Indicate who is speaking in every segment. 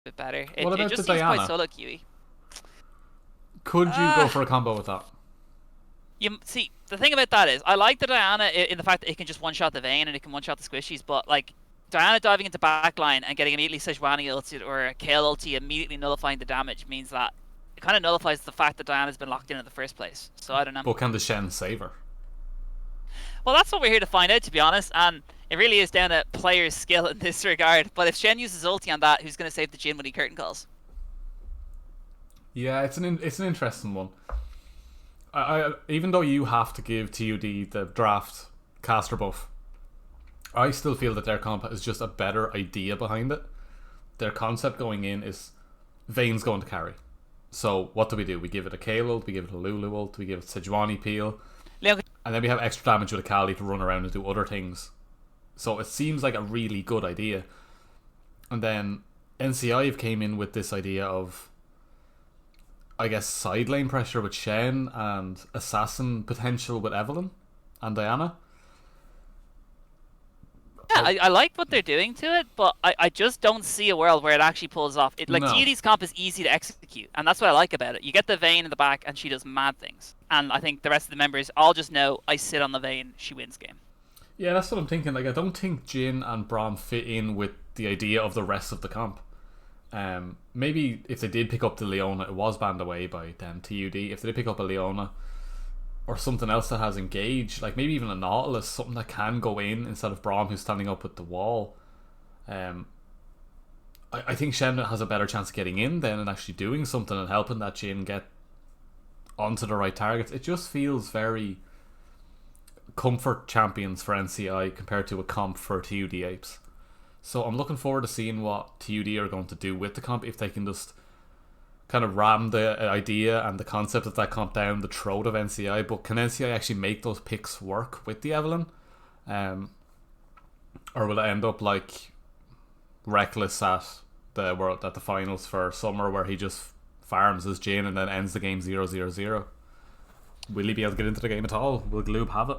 Speaker 1: bit better.
Speaker 2: What
Speaker 1: It
Speaker 2: about the
Speaker 1: just seems quite
Speaker 2: Diana?
Speaker 1: solo queuey.
Speaker 2: Could you go
Speaker 1: Ah,
Speaker 2: for a combo with that?
Speaker 1: you see, the thing about that is, I like the Diana in the fact that it can just one shot the Vayne and it can one shot the squishies, but like Diana diving into backline and getting immediately Sejuani ulti or a Kale ulti immediately nullifying the damage means that it kind of nullifies the fact that Diana's been locked in the first place. So I don't know.
Speaker 2: But can the Shen save her?
Speaker 1: Well, that's what we're here to find out, to be honest, and it really is down to players' skill in this regard. But if Shen uses ulti on that, who's going to save the Jin when he curtain calls?
Speaker 2: Yeah, it's an interesting one. Even though you have to give TUD the draft caster buff, I still feel that their comp is just a better idea behind it. Their concept going in is Vayne's going to carry. So what do? We give it a Kale ult, we give it a Lulu ult, we give it Sejuani peel,
Speaker 1: Leon,
Speaker 2: and then we have extra damage with a Kali to run around and do other things. So it seems like a really good idea. And then NCI have came in with this idea of, I guess, side lane pressure with Shen and assassin potential with Evelynn and Diana.
Speaker 1: yeah, I like what they're doing to it, but I just don't see a world where it actually pulls off. It like
Speaker 2: No.
Speaker 1: TUD's comp is easy to execute, and that's what I like about it. You get the Vayne in the back, and she does mad things. And I think the rest of the members all just know I sit on the Vayne, she wins game.
Speaker 2: Yeah, that's what I'm thinking. Like, I don't think Jin and Braum fit in with the idea of the rest of the comp. Maybe if they did pick up the Leona, it was banned away by them TUD. If they did pick up a Leona or something else that has engaged, like maybe even a Nautilus, something that can go in instead of Braum who's standing up with the wall. I think Shen has a better chance of getting in then and actually doing something and helping that Jin get onto the right targets. It just feels very comfort champions for NCI compared to a comp for TUD Apes. So I'm looking forward to seeing what TUD are going to do with the comp, if they can just kind of ram the idea and the concept of that comp down the throat of NCI. But can NCI actually make those picks work with the Evelynn? Or will it end up like Reckless at the finals for summer, where he just farms his Jin and then ends the game 0-0-0? Will he be able to get into the game at all? Will Gloob have it?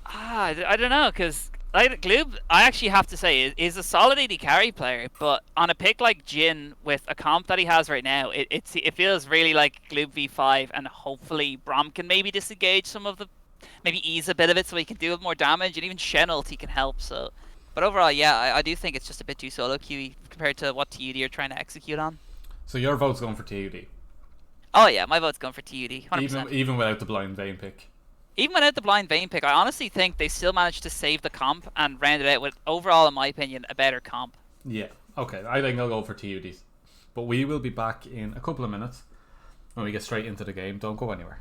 Speaker 1: I don't know, because Gloob, I actually have to say, is a solid AD carry player, but on a pick like Jin with a comp that he has right now, it feels really like Gloob v5, and hopefully Braum can maybe disengage some of the, maybe ease a bit of it so he can do more damage, and even Shen ulti can help. So, but overall, yeah, I do think it's just a bit too solo queuey compared to what TUD are trying to execute on.
Speaker 2: So your vote's going for TUD,
Speaker 1: Oh yeah, my vote's going for TUD, 100%.
Speaker 2: even without the blind Vayne pick.
Speaker 1: Even without the blind Vayne pick, I honestly think they still managed to save the comp and round it out with, overall, in my opinion, a better comp.
Speaker 2: Yeah, okay, I think I'll go for TUD. But we will be back in a couple of minutes when we get straight into the game. Don't go anywhere.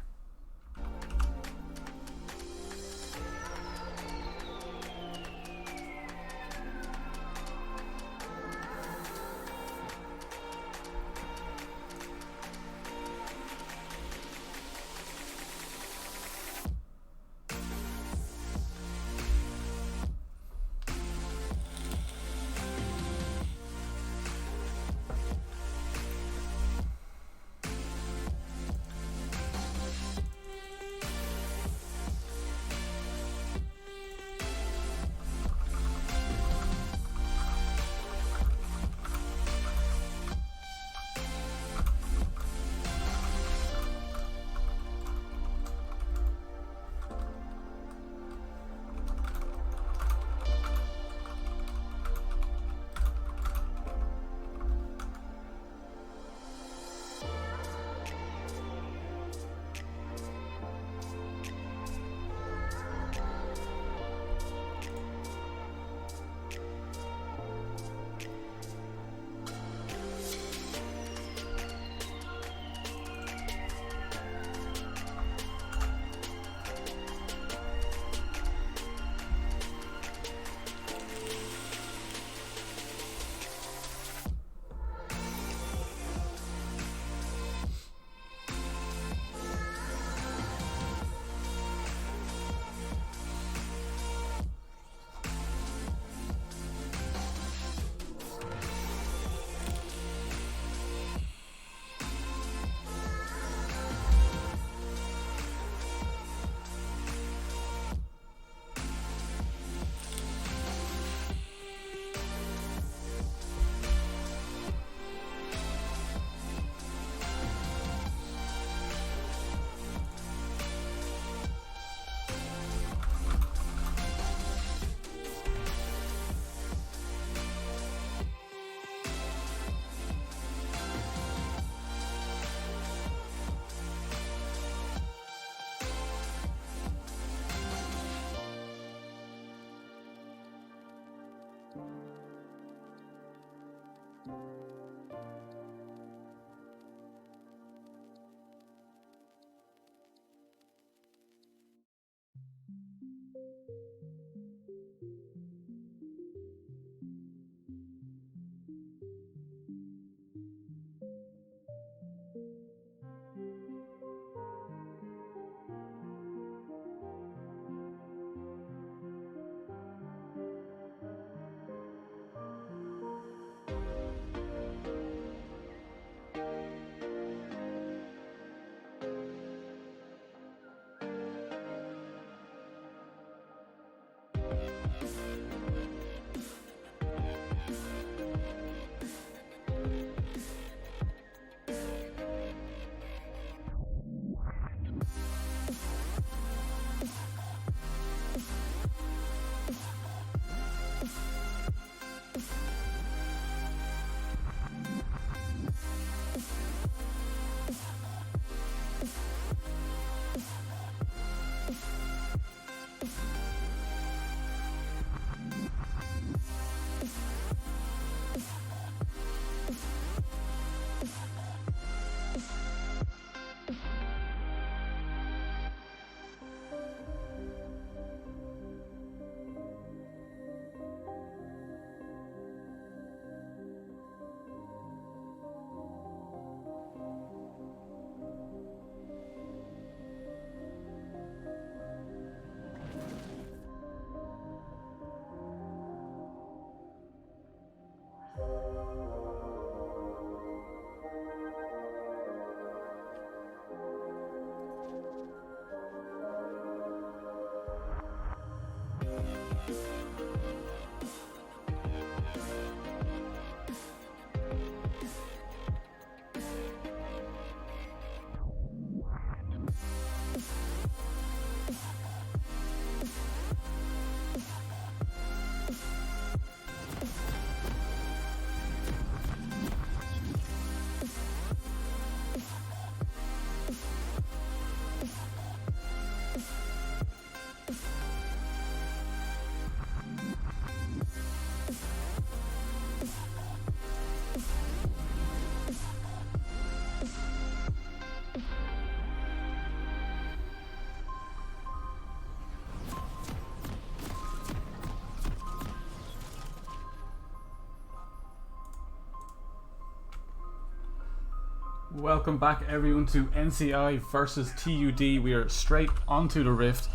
Speaker 2: Welcome back everyone to NCI versus TUD. We are straight onto the Rift.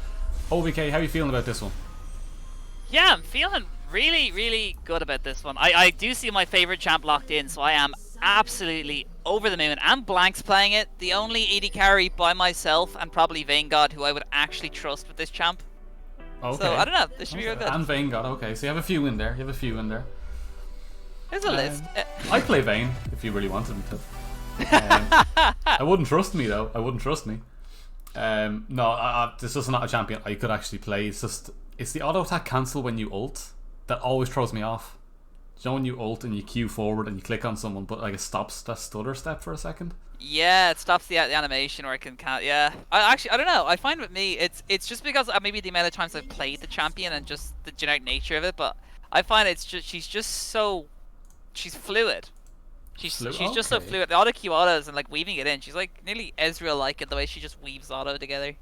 Speaker 2: OVK, how are you feeling about this one?
Speaker 1: Yeah, I'm feeling really, really good about this one. I do see my favorite champ locked in, so I am absolutely over the moon. And Blank's playing it, the only AD carry by myself and probably Vanguard who I would actually trust with this champ.
Speaker 2: Okay.
Speaker 1: So I don't know, this should be real good.
Speaker 2: And Vanguard, okay, so you have a few in there.
Speaker 1: There's a list.
Speaker 2: I play Vayne if you really wanted me to. I wouldn't trust me though. No, this is not a champion I could actually play. It's the auto attack cancel when you ult that always throws me off. You know when you ult and you queue forward and you click on someone, but like it stops that stutter step for a second.
Speaker 1: Yeah, it stops the animation where it can count. Yeah, I don't know. I find with me, it's just because maybe the amount of times I've played the champion and just the generic nature of it. But I find she's fluid. She's just so fluid. The auto Q autos and like weaving it in. She's like nearly Ezreal-like in the way she just weaves auto together.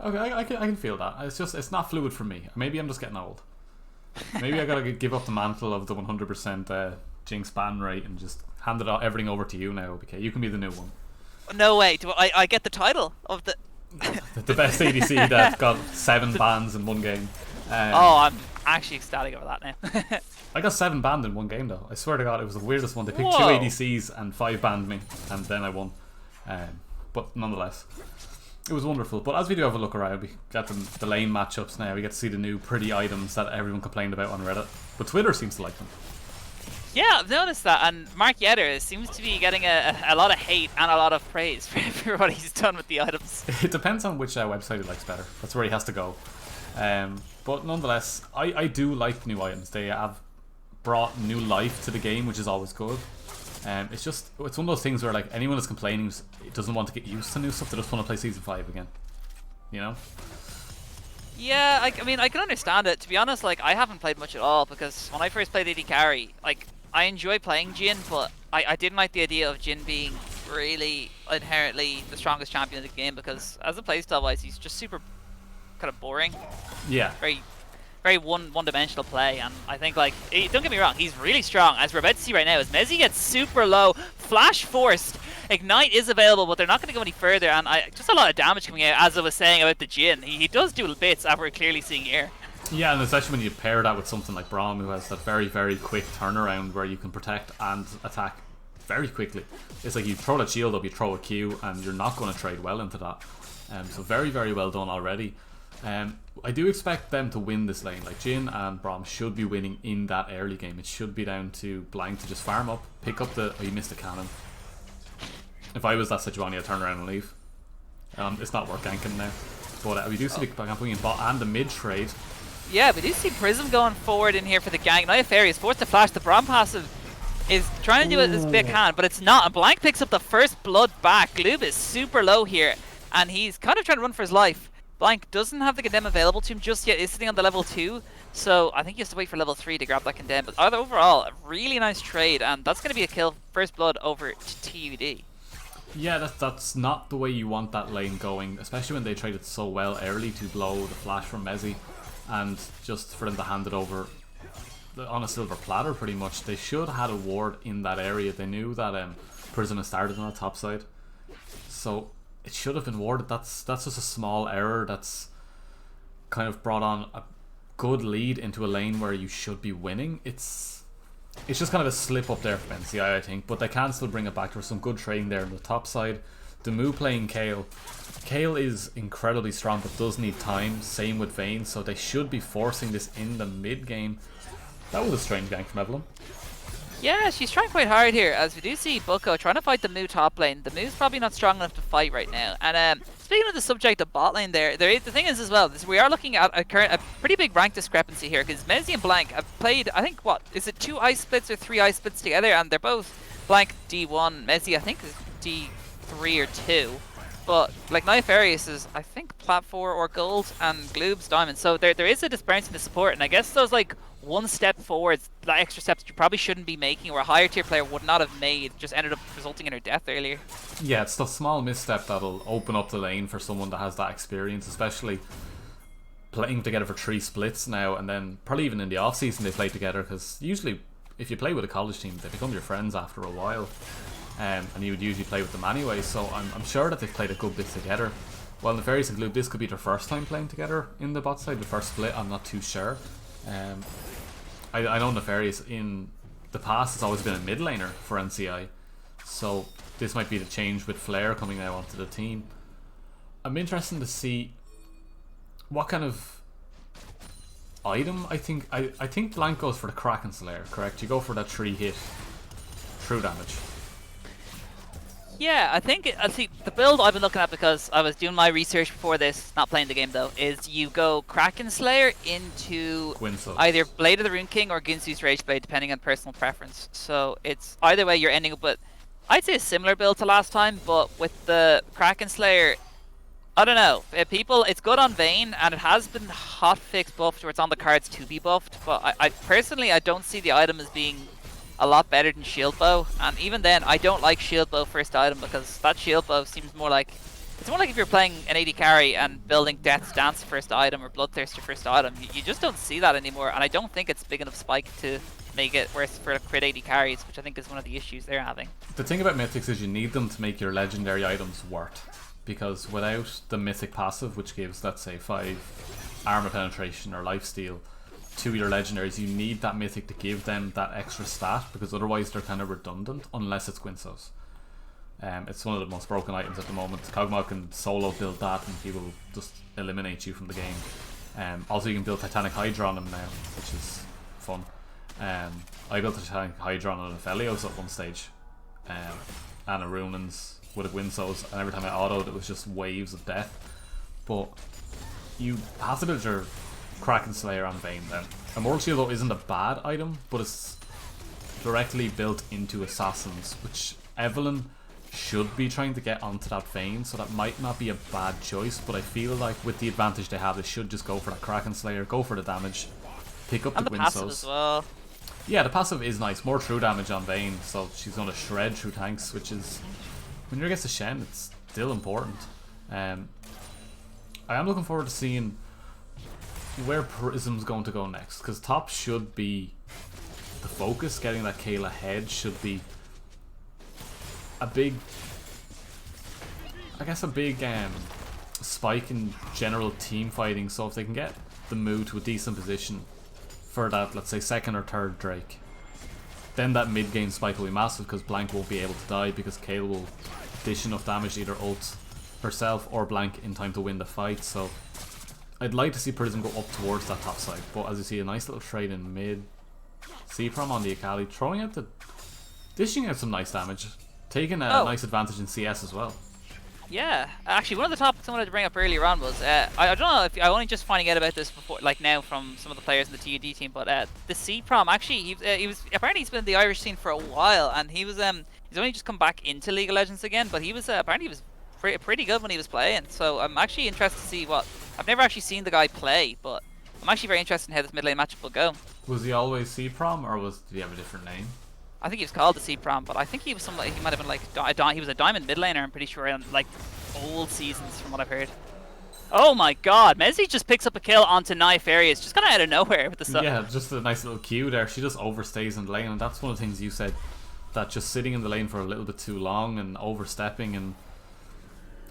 Speaker 2: Okay, I can feel that. It's not fluid for me. Maybe I'm just getting old. Maybe I gotta give up the mantle of the 100% Jinx ban rate and just hand everything over to you now. Okay, you can be the new one.
Speaker 1: No way. Do I get the title of the
Speaker 2: the best ADC that got 7 bans in one game?
Speaker 1: I'm actually ecstatic over that now.
Speaker 2: I got 7 banned in one game though. I swear to God, it was the weirdest one. They picked
Speaker 1: Whoa.
Speaker 2: 2 ADCs and 5 banned me, and then I won. But nonetheless, it was wonderful. But as we do have a look around, we got the lane matchups now. We get to see the new pretty items that everyone complained about on Reddit, but Twitter seems to like them.
Speaker 1: Yeah, I've noticed that, and Mark Yetter seems to be getting a lot of hate and a lot of praise for what he's done with the items.
Speaker 2: It depends on which website he likes better. That's where he has to go. But nonetheless, I do like new items. They have brought new life to the game, which is always good. It's one of those things where like anyone that's complaining doesn't want to get used to new stuff. They just want to play Season 5 again. You know?
Speaker 1: Yeah, I mean, I can understand it. To be honest, like, I haven't played much at all, because when I first played AD Carry, like, I enjoy playing Jhin, but I didn't like the idea of Jhin being really inherently the strongest champion in the game, because as a playstyle wise, he's just super kind of boring.
Speaker 2: Yeah.
Speaker 1: Very one-dimensional play, and I think, like, don't get me wrong, he's really strong. As we're about to see right now, as Mezzi gets super low, flash forced, Ignite is available, but they're not going to go any further, and just a lot of damage coming out, as I was saying about the Jhin. He does do bits, as we're clearly seeing here.
Speaker 2: Yeah, and especially when you pair that with something like Braum, who has that very, very quick turnaround where you can protect and attack very quickly. It's like you throw that shield up, you throw a Q, and you're not going to trade well into that. So very, very well done already. I do expect them to win this lane. Like, Jhin and Braum should be winning in that early game. It should be down to Blank to just farm up, pick up the... Oh, you missed a cannon. If I was that Sejuani, I'd turn around and leave. It's not worth ganking now. But we do see the camping in bot and the mid trade.
Speaker 1: Yeah, we do see Prism going forward in here for the gank. Nayafari is forced to flash. The Braum passive is trying to do it as big can, but it's not. And Blank picks up the first blood back. Gloob is super low here, and he's kind of trying to run for his life. Blank doesn't have the Condemn available to him just yet. Is sitting on the level 2, so I think he has to wait for level 3 to grab that Condemn. But overall, a really nice trade, and that's going to be a kill. First blood over to TUD.
Speaker 2: Yeah, that's not the way you want that lane going, especially when they traded so well early to blow the flash from Mezzi, and just for them to hand it over on a silver platter pretty much. They should have had a ward in that area. They knew that Prism had started on the top side, so it should have been warded. That's just a small error that's kind of brought on a good lead into a lane where you should be winning. It's just kind of a slip up there for NCI, I think, but they can still bring it back. There was some good trading there on the top side. Demu playing Kayle. Kayle is incredibly strong but does need time, same with Vayne, so they should be forcing this in the mid game. That was a strange gank from Evelyn.
Speaker 1: Yeah, she's trying quite hard here, as we do see Bucko trying to fight the Moo top lane. The Moo's probably not strong enough to fight right now. And speaking of the subject of bot lane the thing is as well, we are looking at a pretty big rank discrepancy here, because Mezzi and Blank have played, I think, what, is it 2 ice splits or 3 ice splits together, and they're both Blank D1, Mezzi I think is D3 or 2. But like Nayafarius is, I think, plat 4 or gold, and Gloob's diamond. So there is a disparity in the support, and I guess those like one step forwards, the extra steps that you probably shouldn't be making, or a higher tier player would not have made, just ended up resulting in her death earlier.
Speaker 2: Yeah, it's the small misstep that'll open up the lane for someone that has that experience, especially playing together for 3 splits now, and then probably even in the off season they play together, because usually if you play with a college team, they become your friends after a while. and you would usually play with them anyway. So I'm sure that they've played a good bit together. While Nefarious and Gloob, this could be their first time playing together in the bot side, the first split. I'm not too sure. I know Nefarious in the past has always been a mid laner for NCI, so this might be the change with Flair coming now onto the team. I'm interested to see what kind of item. I think Blank goes for the Kraken Slayer, correct? You go for that 3-hit true damage.
Speaker 1: Yeah, I think see the build I've been looking at, because I was doing my research before this, not playing the game though, is you go Kraken Slayer into
Speaker 2: Guinsoo.
Speaker 1: either Blade of the Rune King or Ginsu's Rageblade, depending on personal preference. So it's either way you're ending up with, I'd say, a similar build to last time, but with the Kraken Slayer, I don't know. It's good on Vayne, and it has been hotfix buffed where it's on the cards to be buffed. But I personally, I don't see the item as being a lot better than Shield Bow, and even then I don't like Shield Bow first item, because that Shield Bow seems more like, it's more like if you're playing an AD carry and building Death's Dance first item or Bloodthirster first item. You just don't see that anymore, and I don't think it's big enough spike to make it worse for crit AD carries, which I think is one of the issues they're having.
Speaker 2: The thing about mythics is you need them to make your legendary items worth, because without the mythic passive, which gives, let's say, 5 armor penetration or lifesteal to your legendaries, you need that mythic to give them that extra stat, because otherwise they're kind of redundant unless it's Guinsoo's. It's one of the most broken items at the moment. Kog'Maw can solo build that and he will just eliminate you from the game. Also you can build Titanic Hydra on him now, which is fun. I built a Titanic Hydra on an Aphelios at one stage, and a Runans with a Guinsoo's, and every time I autoed it was just waves of death. But you have to build your Kraken Slayer on Vayne then. Immortal Shield though isn't a bad item, but it's directly built into Assassins, which Evelynn should be trying to get onto that Vayne, so that might not be a bad choice, but I feel like with the advantage they have, they should just go for that Kraken Slayer, go for the damage, pick up
Speaker 1: and
Speaker 2: the
Speaker 1: the passive
Speaker 2: Guinsoo's.
Speaker 1: as well.
Speaker 2: Yeah, the passive is nice, more true damage on Vayne, so she's going to shred through tanks, which is, when you're against a Shen, it's still important. I am looking forward to seeing where Prism's going to go next, because top should be the focus. Getting that Kayla head should be a big, I guess, a big spike in general team fighting. So if they can get the Moo to a decent position for that, let's say, second or third Drake, then that mid game spike will be massive, because Blank won't be able to die, because Kayla will dish enough damage to either ult herself or Blank in time to win the fight. So I'd like to see Prism go up towards that top side, but as you see, a nice little trade in mid. CProm on the Akali, dishing out some nice damage, taking a nice advantage in CS as well.
Speaker 1: Yeah, actually, one of the topics I wanted to bring up earlier on was I don't know if I'm only just finding out about this before, like now, from some of the players in the TUD team, but the CProm actually he was apparently he's been in the Irish scene for a while, and he's only just come back into League of Legends again, but he was apparently he was pretty good when he was playing. So I'm actually interested to see what. I've never actually seen the guy play, but I'm actually very interested in how this mid lane matchup will go.
Speaker 2: Was he always CProm, or did he have a different name?
Speaker 1: I think he was called the CProm, but I think he was he might have been like he was a diamond mid laner, I'm pretty sure, in like old seasons from what I've heard. Oh my god, Messi just picks up a kill onto Nefarious, just kind of out of nowhere with the stuff.
Speaker 2: Yeah, just a nice little Q there. She just overstays in the lane, and that's one of the things you said, that just sitting in the lane for a little bit too long and overstepping, and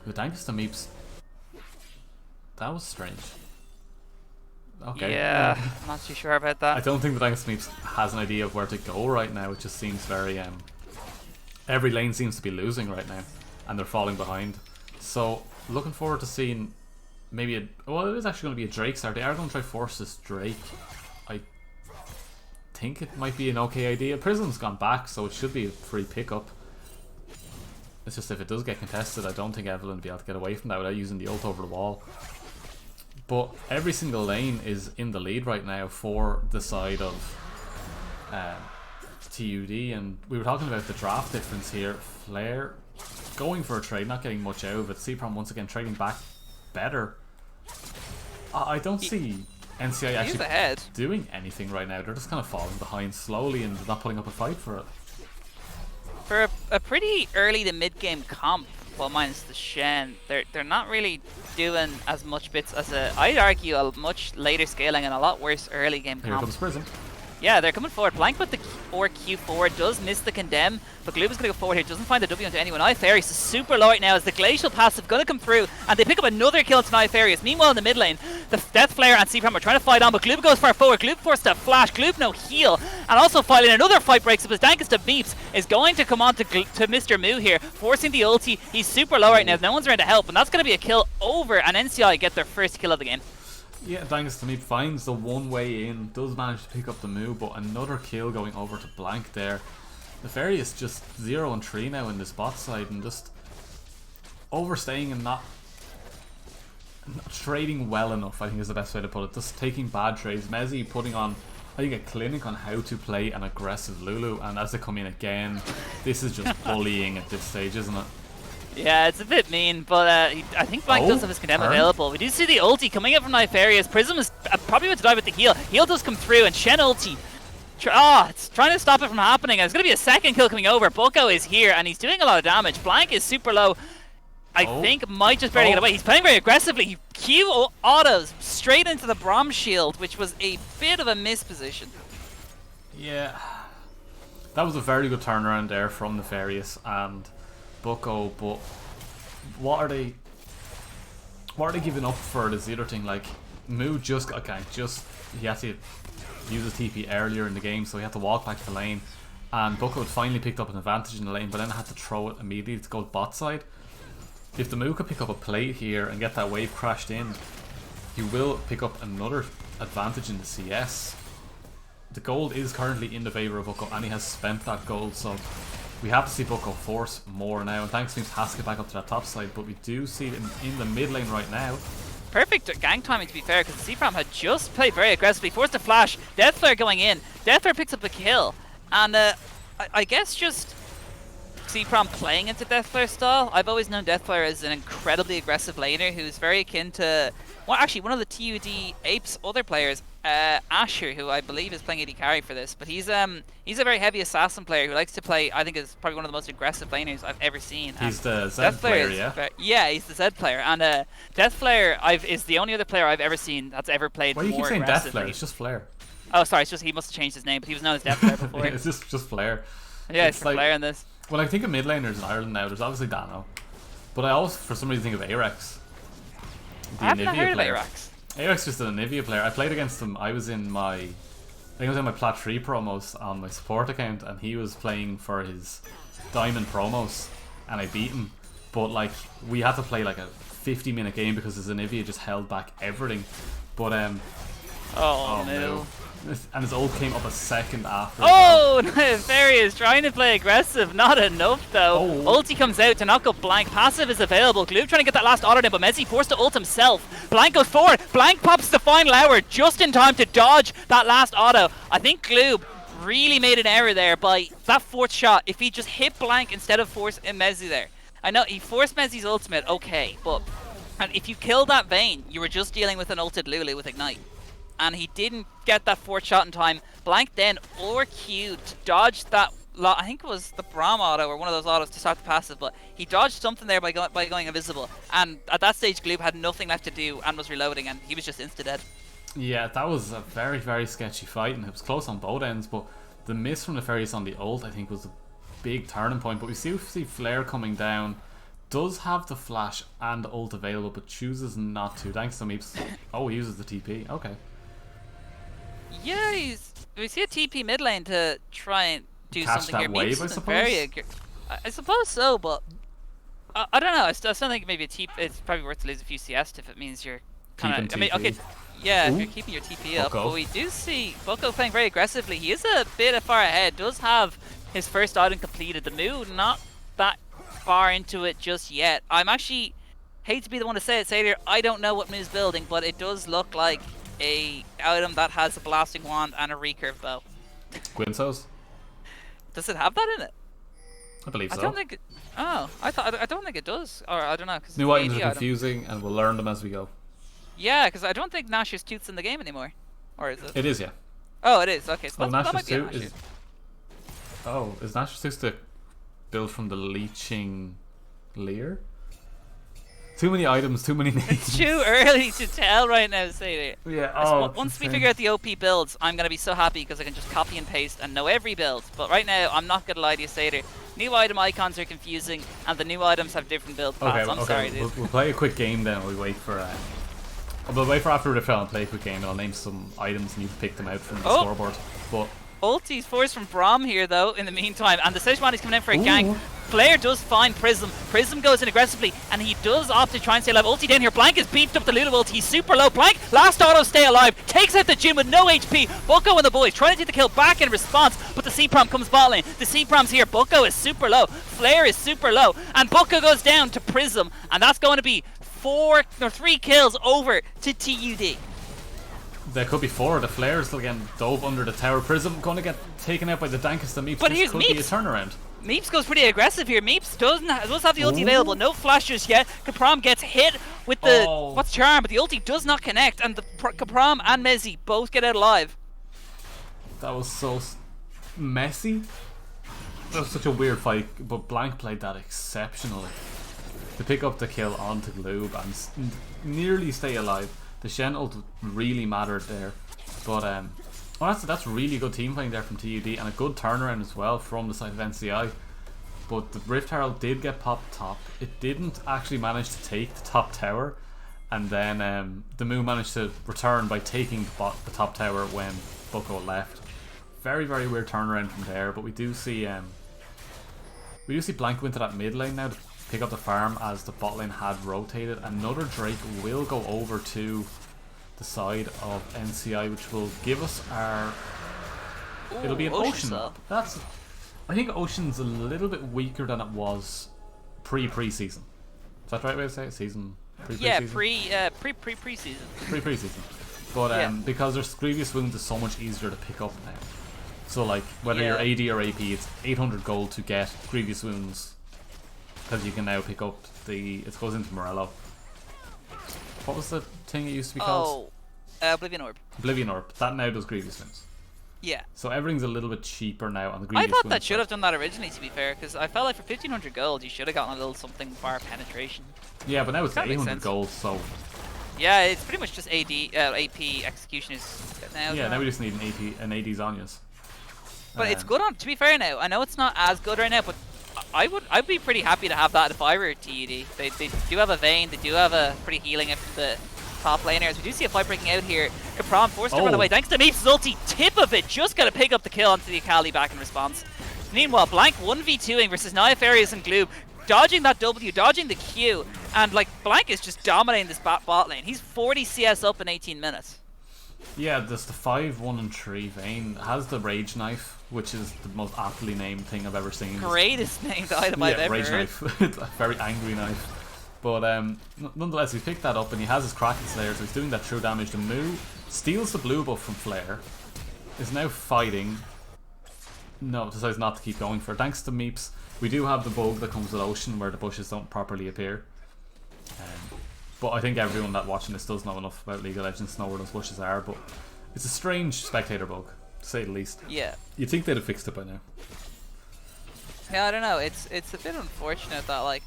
Speaker 2: the Dankus to Meeps, that was strange. Okay.
Speaker 1: Yeah, I'm not too sure about that.
Speaker 2: I don't think the Dangus Meeps has an idea of where to go right now. It just seems very every lane seems to be losing right now, and they're falling behind. So looking forward to seeing maybe it is actually going to be a Drake start. They are going to try force this Drake. I think it might be an okay idea. Prism's gone back, so it should be a free pickup. It's just if it does get contested, I don't think Evelynn will be able to get away from that without using the ult over the wall. But every single lane is in the lead right now for the side of TUD, and we were talking about the draft difference here. Flair going for a trade, not getting much out of it. CProm once again trading back better. I don't see NCI actually doing anything right now. They're just kind of falling behind slowly and not putting up a fight for it.
Speaker 1: For a pretty early to mid game comp, well, minus the Shen, they're not really doing as much bits as I'd argue a much later scaling and a lot worse early game comp.
Speaker 2: Here comes Prism.
Speaker 1: Yeah, they're coming forward. Blank with the or Q4 does miss the condemn, but Gloob is going to go forward here. Doesn't find the W onto anyone. Ifarius is super low right now as the glacial passive going to come through, and they pick up another kill to Ifarius. Meanwhile, in the mid lane, the Death Flare and Seapram are trying to fight on, but Gloob goes far forward. Gloob forced to flash. Gloob no heal, and also fighting another fight breaks up as Dankus to Beeps is going to come on to Mr. Moo here, forcing the ulti. He's super low right now. No one's around to help, and that's going to be a kill over, and NCI get their first kill of the game.
Speaker 2: Yeah, Dangus to me finds the one way in, does manage to pick up the move, but another kill going over to Blank there. Nefarious just 0 and 3 now in this bot side and just overstaying and not trading well enough, I think is the best way to put it. Just taking bad trades. Mezzy putting on, I think, a clinic on how to play an aggressive Lulu, and as they come in again, this is just bullying at this stage, isn't it?
Speaker 1: Yeah, it's a bit mean, but I think Blank does have his condemn available. We do see the ulti coming up from Nefarious. Prism is probably about to die with the heal. Heal does come through, and Shen ulti. It's trying to stop it from happening. And it's going to be a second kill coming over. Bucko is here, and he's doing a lot of damage. Blank is super low. I think might just barely get away. He's playing very aggressively. Q autos straight into the Braum shield, which was a bit of a misposition.
Speaker 2: Yeah, that was a very good turnaround there from Nefarious and Bucko, but what are they giving up for this other thing? Like, Moo just he had to use his TP earlier in the game, so he had to walk back to the lane, and Bucko had finally picked up an advantage in the lane, but then had to throw it immediately to go bot side. If the Moo could pick up a plate here and get that wave crashed in, he will pick up another advantage in the CS. The gold is currently in the favour of Bucko, and he has spent that gold, so we have to see Bucko force more now, and Thanks Memes has to get back up to that top side, but we do see it in the mid lane right now.
Speaker 1: Perfect gang timing, to be fair, because Seapram had just played very aggressively, forced a flash, Death Flare going in, Death Flare picks up the kill, and I guess just Seapram playing into Death Flare style. I've always known Death Flare as an incredibly aggressive laner who's very akin to, well, actually one of the TUD Apes other players, Asher, who I believe is playing AD carry for this, but he's a very heavy assassin player who likes to play, I think is probably one of the most aggressive laners I've ever seen.
Speaker 2: He's the Zed player, yeah?
Speaker 1: Yeah, he's the Zed player, and Death Flare is the only other player I've ever seen that's ever played more aggressively.
Speaker 2: Why do you keep saying Death Flare? It's just Flare.
Speaker 1: Oh, sorry, it's just he must have changed his name, but he was known as Death Flare before.
Speaker 2: Yeah, it's just Flare.
Speaker 1: Yeah, it's for Flare in this.
Speaker 2: When I think of mid laners in Ireland now, there's obviously Dano, but I always, for some reason, think of Arex.
Speaker 1: I haven't heard of Arex.
Speaker 2: Arex is just an Anivia player. I played against him. I was in my Plat 3 promos on my support account, and he was playing for his Diamond promos, and I beat him. But like, we had to play like a 50-minute game because his Anivia just held back everything. But
Speaker 1: oh no.
Speaker 2: And his ult came up a second after.
Speaker 1: Oh, Nefarious trying to play aggressive, not enough though. Ulti comes out to knock up Blank, passive is available. Gloob trying to get that last auto in, but Mezzy forced to ult himself. Blank goes forward, Blank pops the final hour just in time to dodge that last auto. I think Gloob really made an error there by that fourth shot. If he just hit Blank instead of forcing Mezzy there. I know he forced Mezzy's ultimate, okay, but and if you killed that Vayne, you were just dealing with an ulted Lulu with Ignite. And he didn't get that fourth shot in time. Blank then Q'd to dodge that. I think it was the Braum auto or one of those autos to start the passive, but he dodged something there by going invisible. And at that stage, Gloob had nothing left to do and was reloading, and he was just insta-dead.
Speaker 2: Yeah, that was a very, very sketchy fight, and it was close on both ends. But the miss from Nefarious on the ult, I think, was a big turning point. But we see Flare coming down. Does have the flash and ult available, but chooses not to. Thanks to Meeps. Oh, he uses the TP. Okay.
Speaker 1: Yeah, we see a TP mid lane to try and do
Speaker 2: catch
Speaker 1: something
Speaker 2: that
Speaker 1: here.
Speaker 2: wave,
Speaker 1: Meeps
Speaker 2: I suppose.
Speaker 1: I suppose so, but I don't know. I still think maybe it's probably worth to lose a few CS if it means you're kind of. I mean, okay, yeah, if you're keeping your TP up. But we do see Bucko playing very aggressively. He is a bit far ahead. Does have his first item completed. The move not that far into it just yet. I'm actually hate to be the one to say it, Sadier. I don't know what Moo's building, but it does look like a item that has a blasting wand and a recurve bow.
Speaker 2: Gwynsos?
Speaker 1: Does it have that in it?
Speaker 2: I believe so.
Speaker 1: I don't think it, I don't think it does. Or I don't know. Cause
Speaker 2: new items are confusing and we'll learn them as we go.
Speaker 1: Yeah, because I don't think Nash's Tooth's in the game anymore. Or is it?
Speaker 2: It is, yeah.
Speaker 1: Oh, it is. Okay, so that
Speaker 2: Nash's
Speaker 1: might be a
Speaker 2: Tooth is... Oh, is Nash's Tooth the build from the Leeching Leer? Too many items, too many names.
Speaker 1: It's too early to tell right now, Seder.
Speaker 2: Yeah. Oh.
Speaker 1: Once we figure out the OP builds, I'm gonna be so happy because I can just copy and paste and know every build. But right now, I'm not gonna lie to you, Seder. New item icons are confusing, and the new items have different build paths. I'm sorry, dude.
Speaker 2: We'll play a quick game then. We'll wait for. We'll wait for after Rift and play a quick game, and I'll name some items and you can pick them out from the scoreboard. But
Speaker 1: ulti's forced from Braum here though in the meantime, and the Sejuani is coming in for a gank. Flare does find Prism. Prism goes in aggressively, and he does opt to try and stay alive. Ulti down here. Blank is beefed up the Lulu ult. He's super low. Blank, last auto, stay alive. Takes out the Jhin with no HP. Bucko and the boys trying to take the kill back in response, but the C-Prom comes bot lane. The C-Prom's here. Bucko is super low. Flare is super low, and Bucko goes down to Prism, and that's going to be 3 kills over to TUD.
Speaker 2: There could be 4. The Flare's still getting dove under the tower. Prism going to get taken out by the dankest of Meeps.
Speaker 1: But
Speaker 2: this
Speaker 1: here's
Speaker 2: could
Speaker 1: Meeps.
Speaker 2: be a turnaround.
Speaker 1: Meeps goes pretty aggressive here. Meeps does have the ulti available. No flashes yet. Kapram gets hit with the what's charm, but the ulti does not connect, and the Kapram and Mezzi both get out alive.
Speaker 2: That was so messy. That was such a weird fight, but Blank played that exceptionally to pick up the kill onto Gloob and nearly stay alive. The Shen ult really mattered there, but well, that's really good team playing there from TUD, and a good turnaround as well from the side of NCI. But the Rift Herald did get popped top. It didn't actually manage to take the top tower, and then the Moo managed to return by taking the top tower when Bucko left. Very, very weird turnaround from there, but we do see Blank go into that mid lane now to pick up the farm as the bot lane had rotated. Another Drake will go over to the side of NCI, which will give us our. It'll be an Ocean map. I think Ocean's a little bit weaker than it was pre-season. Is that the right way to say it? Season pre-season?
Speaker 1: Yeah, pre-season.
Speaker 2: Pre-season. But because their Grievous Wounds is so much easier to pick up now. So like whether you're AD or AP, it's 800 gold to get Grievous Wounds, because you can now pick up it goes into Morello. What was the thing it used to be called?
Speaker 1: Oblivion Orb.
Speaker 2: Oblivion Orb. That now does Grievous Wounds.
Speaker 1: Yeah.
Speaker 2: So everything's a little bit cheaper now on the Grievous
Speaker 1: I thought
Speaker 2: Wounds
Speaker 1: that should have done that originally, to be fair, because I felt like for 1500 gold you should have gotten a little something bar penetration.
Speaker 2: Yeah, but now it's
Speaker 1: That makes
Speaker 2: 800
Speaker 1: sense.
Speaker 2: gold, so.
Speaker 1: Yeah, it's pretty much just AP execution is now.
Speaker 2: Yeah, now we just need an AD Zhonya's.
Speaker 1: But it's good on. To be fair now, I know it's not as good right now, but I'd be pretty happy to have that if I were TUD. They do have a Vayne, they do have a pretty healing of the top laners. We do see a fight breaking out here. Kapram forced to run away thanks to Meeps' ulti. Tip of it, just gotta pick up the kill onto the Akali back in response. Meanwhile, Blank 1v2ing versus Nefarious and Gloob, dodging that W, dodging the Q, and like Blank is just dominating this bot lane. He's 40 CS up in 18 minutes.
Speaker 2: Yeah, there's the 5, 1 and 3 Vayne has the Rage Knife, which is the most aptly named thing I've ever seen.
Speaker 1: Greatest named item I've ever
Speaker 2: Rage
Speaker 1: heard.
Speaker 2: Knife. It's a very angry knife. But nonetheless, he's picked that up and he has his Kraken Slayer, so he's doing that true damage. The Moo steals the blue buff from Flare, is now fighting. No, decides not to keep going for it. Thanks to Meeps, we do have the bug that comes with Ocean where the bushes don't properly appear. But I think everyone that watching this does know enough about League of Legends to know where those bushes are, but it's a strange spectator bug, to say the least.
Speaker 1: Yeah.
Speaker 2: You'd think they'd have fixed it by now.
Speaker 1: Yeah, I don't know. It's a bit unfortunate that like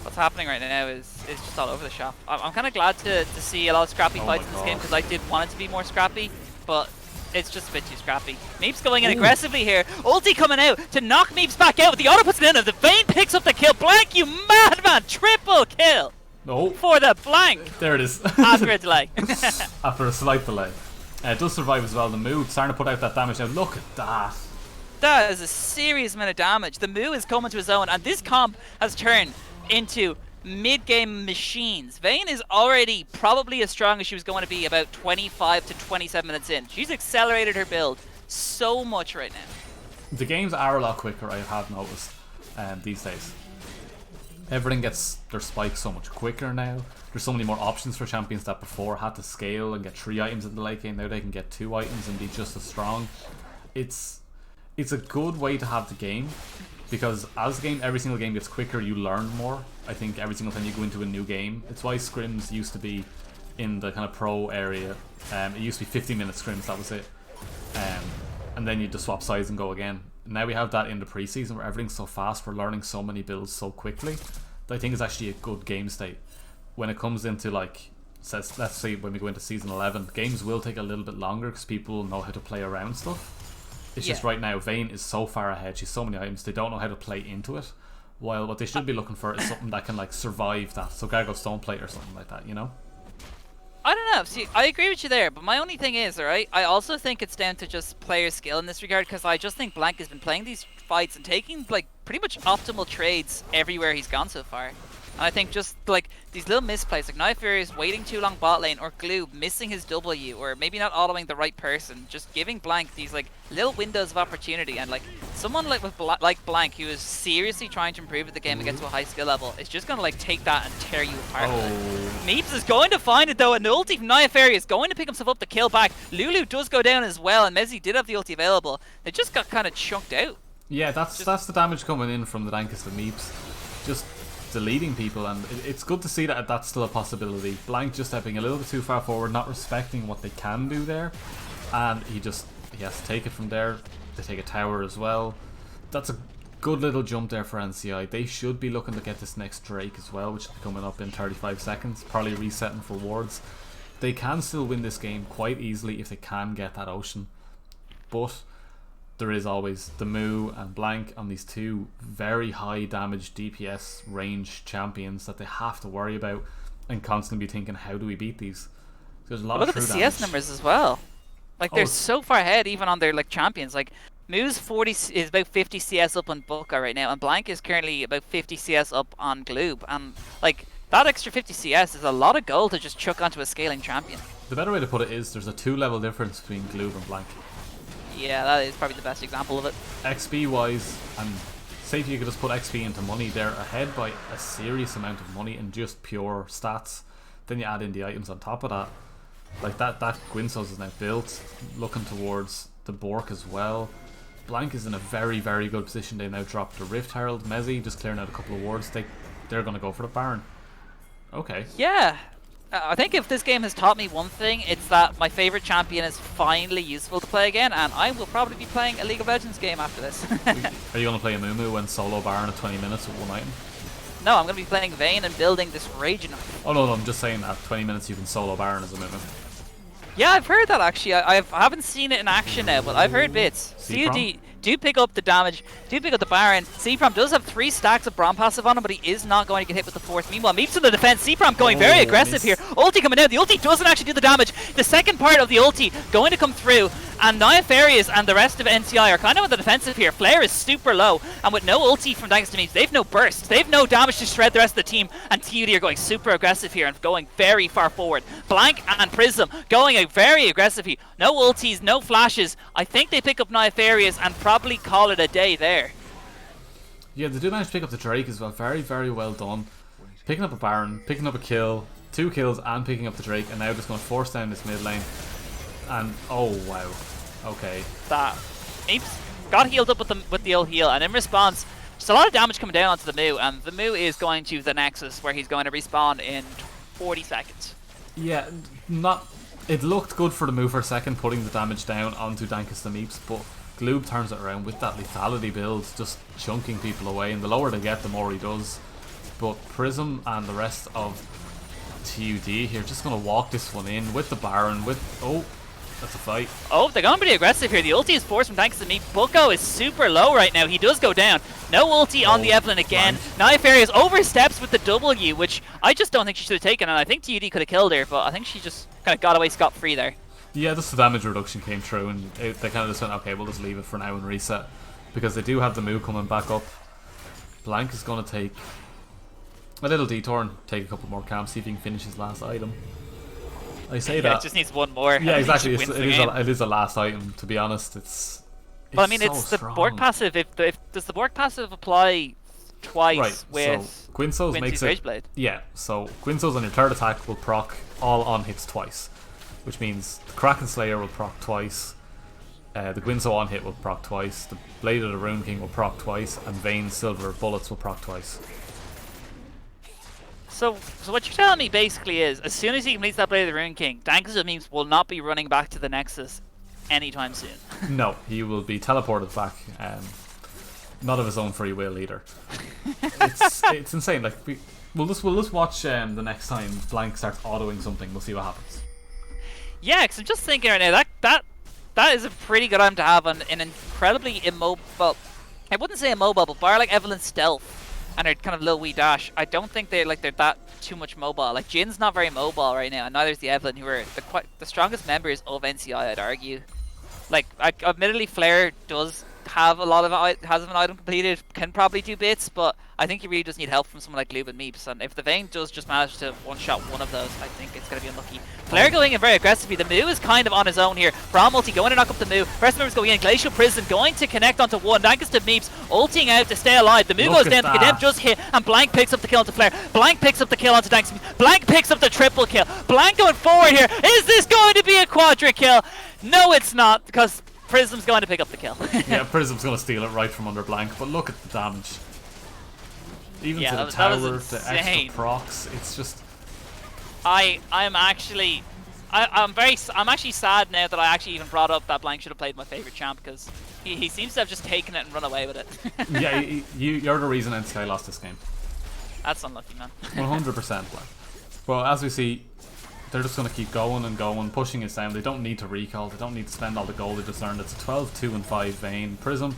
Speaker 1: what's happening right now is just all over the shop. I'm kind of glad to see a lot of scrappy fights in this game because I did want it to be more scrappy, but it's just a bit too scrappy. Meeps going in aggressively here. Ulti coming out to knock Meeps back out, but the auto puts it in and the Vayne picks up the kill. Blank, you madman! Triple kill!
Speaker 2: No.
Speaker 1: For the Blank!
Speaker 2: There it is.
Speaker 1: After a delay.
Speaker 2: After a slight delay. It does survive as well. The Moo starting to put out that damage now. Look at that.
Speaker 1: That is a serious amount of damage. The Moo is coming to his own, and this comp has turned into mid-game machines. Vayne is already probably as strong as she was going to be about 25 to 27 minutes in. She's accelerated her build so much right now.
Speaker 2: The games are a lot quicker, I have noticed, these days. Everything gets their spikes so much quicker now. There's so many more options for champions that before had to scale and get 3 items in the late game. Now they can get 2 items and be just as strong. It's a good way to have the game, because as the game, every single game gets quicker, you learn more. I think every single time you go into a new game. It's why scrims used to be in the kind of pro area. It used to be 50-minute scrims, that was it. And then you just swap sides and go again. Now we have that in the preseason where everything's so fast, we're learning so many builds so quickly that I think is actually a good game state. When it comes into like, let's say when we go into season 11, games will take a little bit longer because people know how to play around stuff. It's just right now, Vayne is so far ahead. She's so many items, they don't know how to play into it. While what they should be looking for is something that can like survive that. So Gargo Stoneplate or something like that, you know?
Speaker 1: I don't know. See, I agree with you there, but my only thing is, alright, I also think it's down to just player skill in this regard, because I just think Blank has been playing these fights and taking like pretty much optimal trades everywhere he's gone so far. And I think just like these little misplays, like Knife Furious waiting too long bot lane, or Gloob missing his W, or maybe not autoing the right person, just giving Blank these like little windows of opportunity. And like someone like with like Blank, who is seriously trying to improve at the game and get to a high skill level, is just gonna like take that and tear you apart. Meeps is going to find it though, and the ulti from Knife Furious is going to pick himself up to kill back. Lulu does go down as well, and Mezzy did have the ulti available. They just got kind of chunked out.
Speaker 2: Yeah, that's the damage coming in from the Lancaster Meeps. Just deleting people, and it's good to see that that's still a possibility. Blank just stepping a little bit too far forward, not respecting what they can do there, and he has to take it from there. They take a tower as well. That's a good little jump there for NCI. They should be looking to get this next Drake as well, which will be coming up in 35 seconds, probably resetting for wards. They can still win this game quite easily if they can get that Ocean, but there is always the Moo and Blank on these two very high damage DPS range champions that they have to worry about and constantly be thinking, how do we beat these? There's a lot
Speaker 1: Look
Speaker 2: of
Speaker 1: at the
Speaker 2: true
Speaker 1: CS
Speaker 2: damage.
Speaker 1: numbers as well. Like they're so far ahead even on their like champions. Like Moo's 40 is about 50 CS up on Buka right now, and Blank is currently about 50 CS up on Gloob. And like that extra 50 CS is a lot of gold to just chuck onto a scaling champion.
Speaker 2: The better way to put it is there's a 2-level difference between Gloob and Blank.
Speaker 1: Yeah, that is probably the best example of it.
Speaker 2: XP wise, and say if you could just put XP into money, they're ahead by a serious amount of money in just pure stats. Then you add in the items on top of that. Like that Guinsos is now built, looking towards the Bork as well. Blank is in a very, very good position. They now dropped the Rift Herald. Mezzy just clearing out a couple of wards. They're going to go for the Baron. Okay.
Speaker 1: Yeah. I think if this game has taught me one thing, it's that my favorite champion is finally useful to play again, and I will probably be playing a League of Legends game after this.
Speaker 2: Are you going to play a Mumu and solo Baron at 20 minutes with one item?
Speaker 1: No, I'm going to be playing Vayne and building this Raging.
Speaker 2: Oh no, I'm just saying that 20 minutes you can solo Baron as a Mumu.
Speaker 1: Yeah, I've heard that actually. I haven't seen it in action now, but I've heard bits. CUD, do pick up the damage, do pick up the Baron. Cprom does have 3 stacks of Braum passive on him, but he is not going to get hit with the 4th. Meanwhile, Meeps in the defense. Cprom going very aggressive here. Ulti coming out. The ulti doesn't actually do the damage. The second part of the ulti going to come through, and Nefarious and the rest of NCI are kind of on the defensive here. Flare is super low, and with no ulti from thanks to Meeps, they've no burst. They've no damage to shred the rest of the team, and TUD are going super aggressive here and going very far forward. Blank and Prism going out very aggressive here. No ultis, no flashes. I think they pick up Nefarious and probably call it a day there.
Speaker 2: Yeah, they do manage to pick up the Drake as well. Very, very well done. Picking up a Baron, picking up a kill, 2 kills, and picking up the Drake, and now just going to force down this mid lane. And oh wow, okay.
Speaker 1: That Meeps got healed up with the old heal, and in response, just a lot of damage coming down onto the Moo, and the Moo is going to the Nexus, where he's going to respawn in 40 seconds.
Speaker 2: Yeah, it looked good for the Moo for a second, putting the damage down onto Dankus the Meeps, but Gloob turns it around with that lethality build, just chunking people away, and the lower they get, the more he does. But Prism and the rest of TUD here just going to walk this one in with the Baron, that's a fight.
Speaker 1: Oh, they're going pretty aggressive here. The ulti is forced from Dankus to Meep. Bucko is super low right now. He does go down. No ulti on the Evelynn again. Nefarious oversteps with the W, which I just don't think she should have taken, and I think TUD could have killed her, but I think she just kind of got away scot-free there.
Speaker 2: Yeah, just the damage reduction came through, and they kind of just went, okay, we'll just leave it for now and reset. Because they do have the Moo coming back up. Blank is going to take a little detour and take a couple more camps, see if he can finish his last item. I say that.
Speaker 1: It just needs one more.
Speaker 2: Yeah, exactly. It is a last item, to be honest. It's
Speaker 1: well, I mean,
Speaker 2: so
Speaker 1: it's
Speaker 2: strong.
Speaker 1: the Bork passive. Does the Bork passive apply twice
Speaker 2: right,
Speaker 1: with
Speaker 2: so Guinsos makes it.
Speaker 1: Rageblade?
Speaker 2: Yeah, so Guinsos on your third attack will proc all on hits twice, which means the Kraken Slayer will proc twice, the Guinso on hit will proc twice, the Blade of the Rune King will proc twice, and Vayne Silver Bullets will proc twice.
Speaker 1: So what you're telling me basically is, as soon as he completes that Blade of the Rune King, Dankus and Meeps will not be running back to the Nexus anytime soon.
Speaker 2: No, he will be teleported back, not of his own free will either. It's insane. Like we'll just watch the next time Blank starts autoing something. We'll see what happens.
Speaker 1: Yeah, because I'm just thinking right now that is a pretty good item to have on an incredibly immobile. I wouldn't say immobile, but bar like Evelynn stealth and her kind of low wee dash. I don't think they're that too much mobile. Like Jin's not very mobile right now, and neither is the Evelynn, who are the strongest members of NCI, I'd argue. Like, admittedly, Flare does have an item completed, can probably do bits, but I think he really does need help from someone like Gloob and Meeps, and if the Vayne does just manage to one-shot one of those, I think it's going to be unlucky. Flare going in very aggressively. The Moo is kind of on his own here. Braum ulti going to knock up the Moo. Rest members going in. Glacial Prison going to connect onto one. Dankus to Meeps, ulting out to stay alive. The Moo goes down. The Condemn just hit, and Blank picks up the kill onto Flare. Blank picks up the kill onto Dankus. Blank picks up the triple kill. Blank going forward here. Is this going to be a quadra kill? No, it's not, because Prism's going to pick up the kill.
Speaker 2: Yeah, Prism's going to steal it right from under Blank, but look at the damage. Even to the
Speaker 1: that
Speaker 2: tower,
Speaker 1: was
Speaker 2: the
Speaker 1: insane.
Speaker 2: extra procs, it's just...
Speaker 1: I'm actually sad now that I actually even brought up that Blank should have played my favorite champ, because he seems to have just taken it and run away with it.
Speaker 2: Yeah, you're the reason NCI lost this game.
Speaker 1: That's unlucky, man.
Speaker 2: 100%. Like. Well, as we see, they're just going to keep going and going, pushing it down. They don't need to recall. They don't need to spend all the gold they just earned. It's a 12-2 and 5 Vayne. Prism.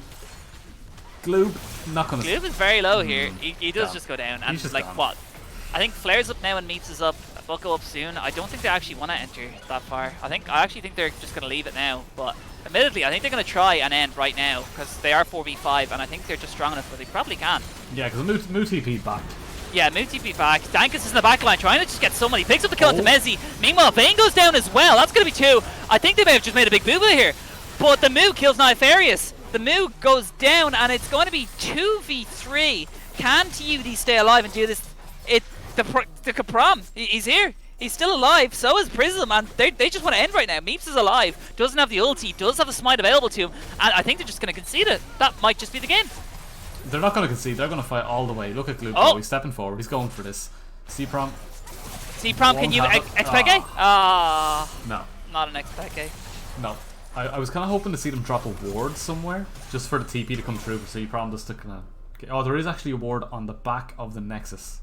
Speaker 2: Gloob, not going to...
Speaker 1: Gloob is very low here. He does just go down. And like
Speaker 2: gone.
Speaker 1: what? I think Flare's up now and Meeps is up. Bucko up soon. I don't think they actually want to enter that far. I actually think they're just going to leave it now. But admittedly, I think they're going to try and end right now, because they are 4v5, and I think they're just strong enough where they probably can.
Speaker 2: Yeah, because Moo TP'd back.
Speaker 1: Yeah, Moo TP back. Dankus is in the back line trying to just get someone. He picks up the kill into Mezzi. Meanwhile, Vayne goes down as well. That's going to be 2. I think they may have just made a big boo-boo here. But the Moo kills Nefarious. The Moo goes down, and it's going to be 2v3. Can TUD stay alive and do this? The Kapram, he's here. He's still alive. So is Prism, and they just want to end right now. Meeps is alive. Doesn't have the ulti. Does have the smite available to him. And I think they're just going to concede it. That might just be the game.
Speaker 2: They're not going to concede. They're going to fight all the way. Look at Gloob.
Speaker 1: Oh.
Speaker 2: He's stepping forward. He's going for this. C-Prom.
Speaker 1: C-Prom, can you expect a?
Speaker 2: No.
Speaker 1: Not an expect a.
Speaker 2: No. I was kind of hoping to see them drop a ward somewhere, just for the TP to come through, so C-Prom just to kind of... Oh, there is actually a ward on the back of the Nexus.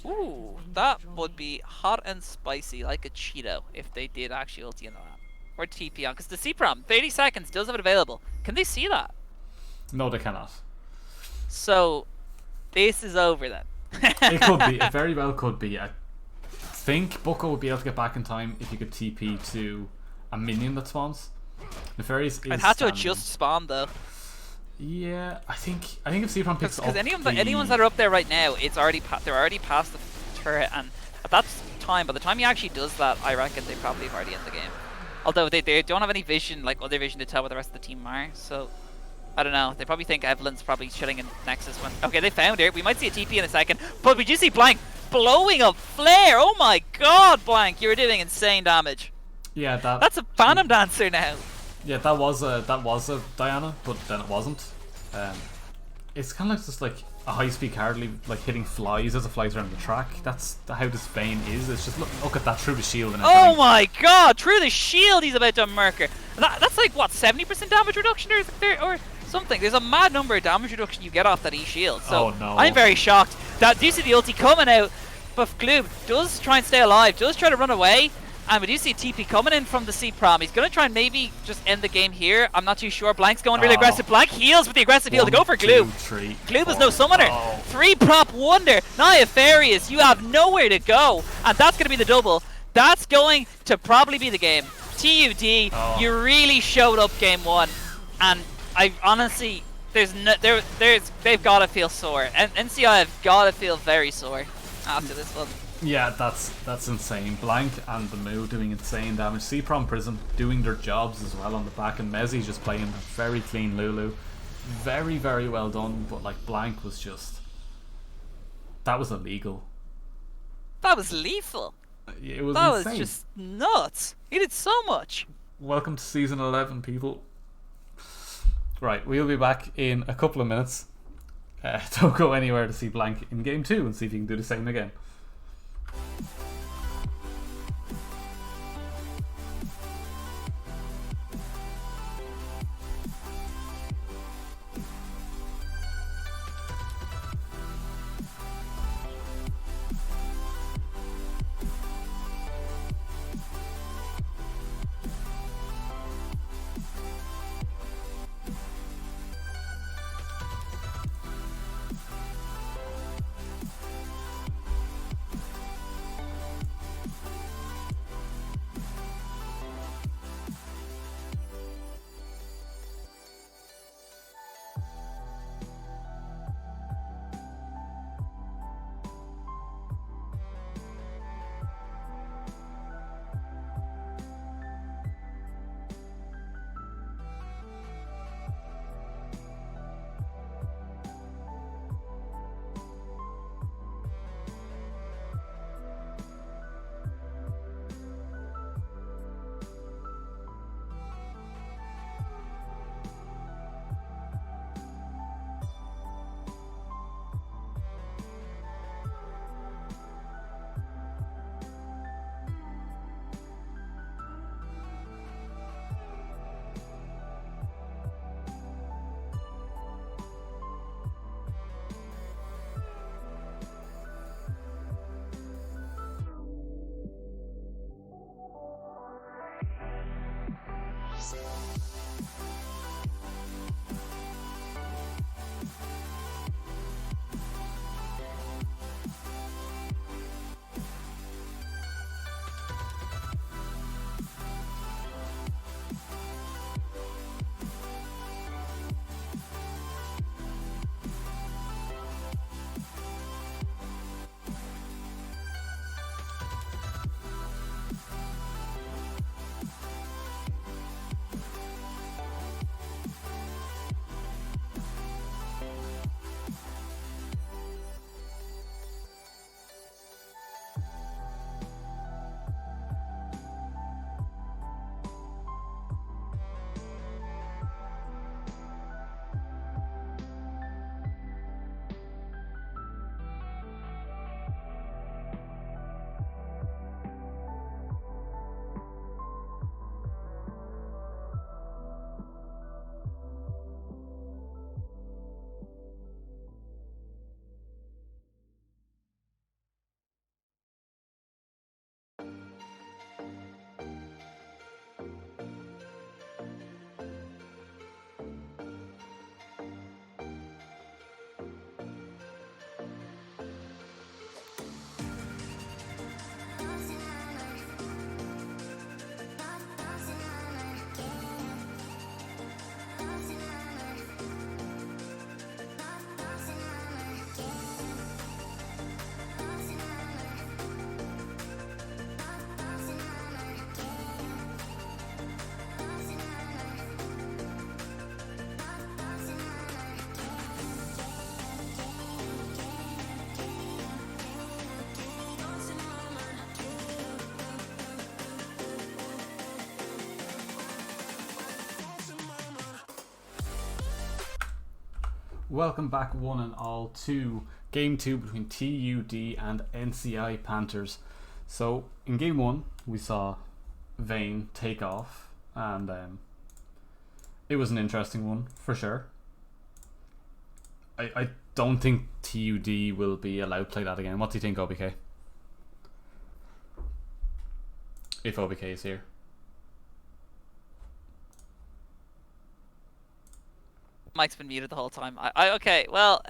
Speaker 1: Ooh, that would be hot and spicy like a Cheeto if they did actually ulti on that. Or TP on, because the C-Prom, 30 seconds, does have it available. Can they see that?
Speaker 2: No, they cannot.
Speaker 1: So, this is over then.
Speaker 2: It could be. It very well could be. I think Bucko would be able to get back in time if you could TP to a minion that spawns. Nefarious is
Speaker 1: I'd have to adjust spawn though.
Speaker 2: Yeah, I think if C-Prom picks up...
Speaker 1: Because anyone's that are up there right now, it's already they're already past the turret, and at that time, by the time he actually does that, I reckon they probably have already ended the game. Although they don't have any vision, like other vision to tell where the rest of the team are, so... I don't know. They probably think Evelynn's probably chilling in Nexus when... Okay, they found her. We might see a TP in a second. But we do see Blank blowing up Flare. Oh my god, Blank. You're doing insane damage.
Speaker 2: Yeah,
Speaker 1: that's a Phantom Dancer now.
Speaker 2: Yeah, that was a Diana, but then it wasn't. It's kind of like just like a high-speed card, like hitting flies as it flies around the track. That's how this Vayne is. It's just look at that through the shield and everything.
Speaker 1: Oh my god, through the shield he's about to murk her. That's like, what, 70% damage reduction or something? There's a mad number of damage reduction you get off that E-shield. So
Speaker 2: oh, no.
Speaker 1: I'm very shocked. Do you see the ulti coming out? But Gloob does try and stay alive, does try to run away. And we do see TP coming in from the C-Prom. He's going to try and maybe just end the game here. I'm not too sure. Blank's going really aggressive. Blank heals with the aggressive heal to go for Gloob. Gloob is no summoner. 3-prop wonder. Nefarious, you have nowhere to go. And that's going to be the double. That's going to probably be the game. TUD, you really showed up game 1. And I honestly, they've got to feel sore. And NCI have got to feel very sore after this one.
Speaker 2: Yeah, that's insane. Blank and the Moo doing insane damage. C-Prom Prism doing their jobs as well on the back, and Mezzi just playing a very clean Lulu. Very, very well done, but like Blank was just... That was illegal.
Speaker 1: That was lethal.
Speaker 2: It was
Speaker 1: that
Speaker 2: insane.
Speaker 1: Was just nuts. He did so much.
Speaker 2: Welcome to Season 11, people. Right, we'll be back in a couple of minutes. Don't go anywhere to see Blank in Game 2 and see if you can do the same again. Welcome back, one and all, to Game 2 between TUD and NCI Panthers. So, in Game 1, we saw Vayne take off, and it was an interesting one, for sure. I don't think TUD will be allowed to play that again. What do you think, OBK? If OBK is here.
Speaker 1: Mike's been muted the whole time. Okay. Well,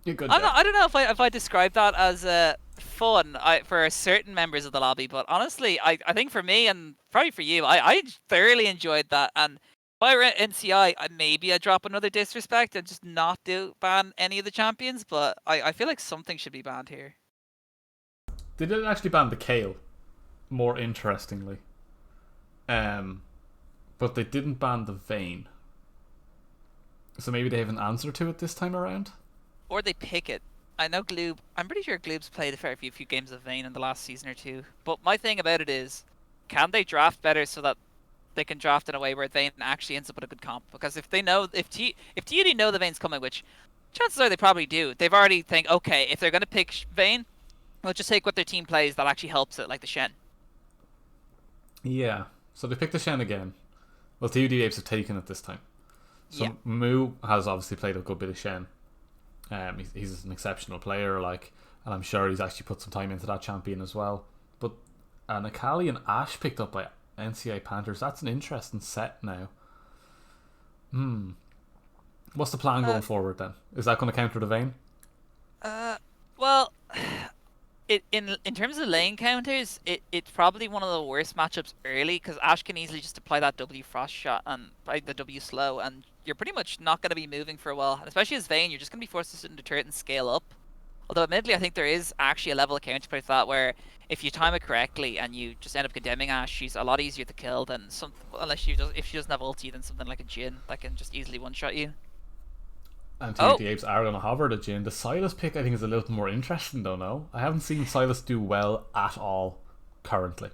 Speaker 2: You're good.
Speaker 1: I don't know if I describe that as fun for certain members of the lobby, but honestly, I think for me and probably for you, I thoroughly enjoyed that. And if I were at NCI, maybe I'd drop another disrespect and just not ban any of the champions. But I feel like something should be banned here.
Speaker 2: They didn't actually ban the Kale, more interestingly. But they didn't ban the Vayne. So maybe they have an answer to it this time around?
Speaker 1: Or they pick it. I know Gloob. I'm pretty sure Gloob's played a fair few games of Vayne in the last season or two. But my thing about it is, can they draft better so that they can draft in a way where Vayne actually ends up with a good comp? Because if they know, if TUD know the Vayne's coming, which chances are they probably do, they've already think, okay, if they're going to pick Vayne, we'll just take what their team plays that actually helps it, like the Shen.
Speaker 2: Yeah. So they picked the Shen again. Well, TUD Apes have taken it this time. So
Speaker 1: Yeah.
Speaker 2: Moo has obviously played a good bit of Shen. He's an exceptional player, and I'm sure he's actually put some time into that champion as well. But Akali and Ashe picked up by NCI Panthers. That's an interesting set now. What's the plan going forward then? Is that going to counter the Vayne?
Speaker 1: Well, in terms of lane counters, it's probably one of the worst matchups early because Ashe can easily just apply that W frost shot and apply the W slow, and you're pretty much not going to be moving for a while. And especially as Vayne, you're just going to be forced to sit in the turret and scale up. Although admittedly, I think there is actually a level of counterplay to that where if you time it correctly and you just end up condemning Ashe, she's a lot easier to kill than if she doesn't have ulti, than something like a Jhin that can just easily one shot you.
Speaker 2: And TUD Apes are going to hover the Jhin. The Sylas pick I think is a little more interesting though, no? I haven't seen Sylas do well at all currently.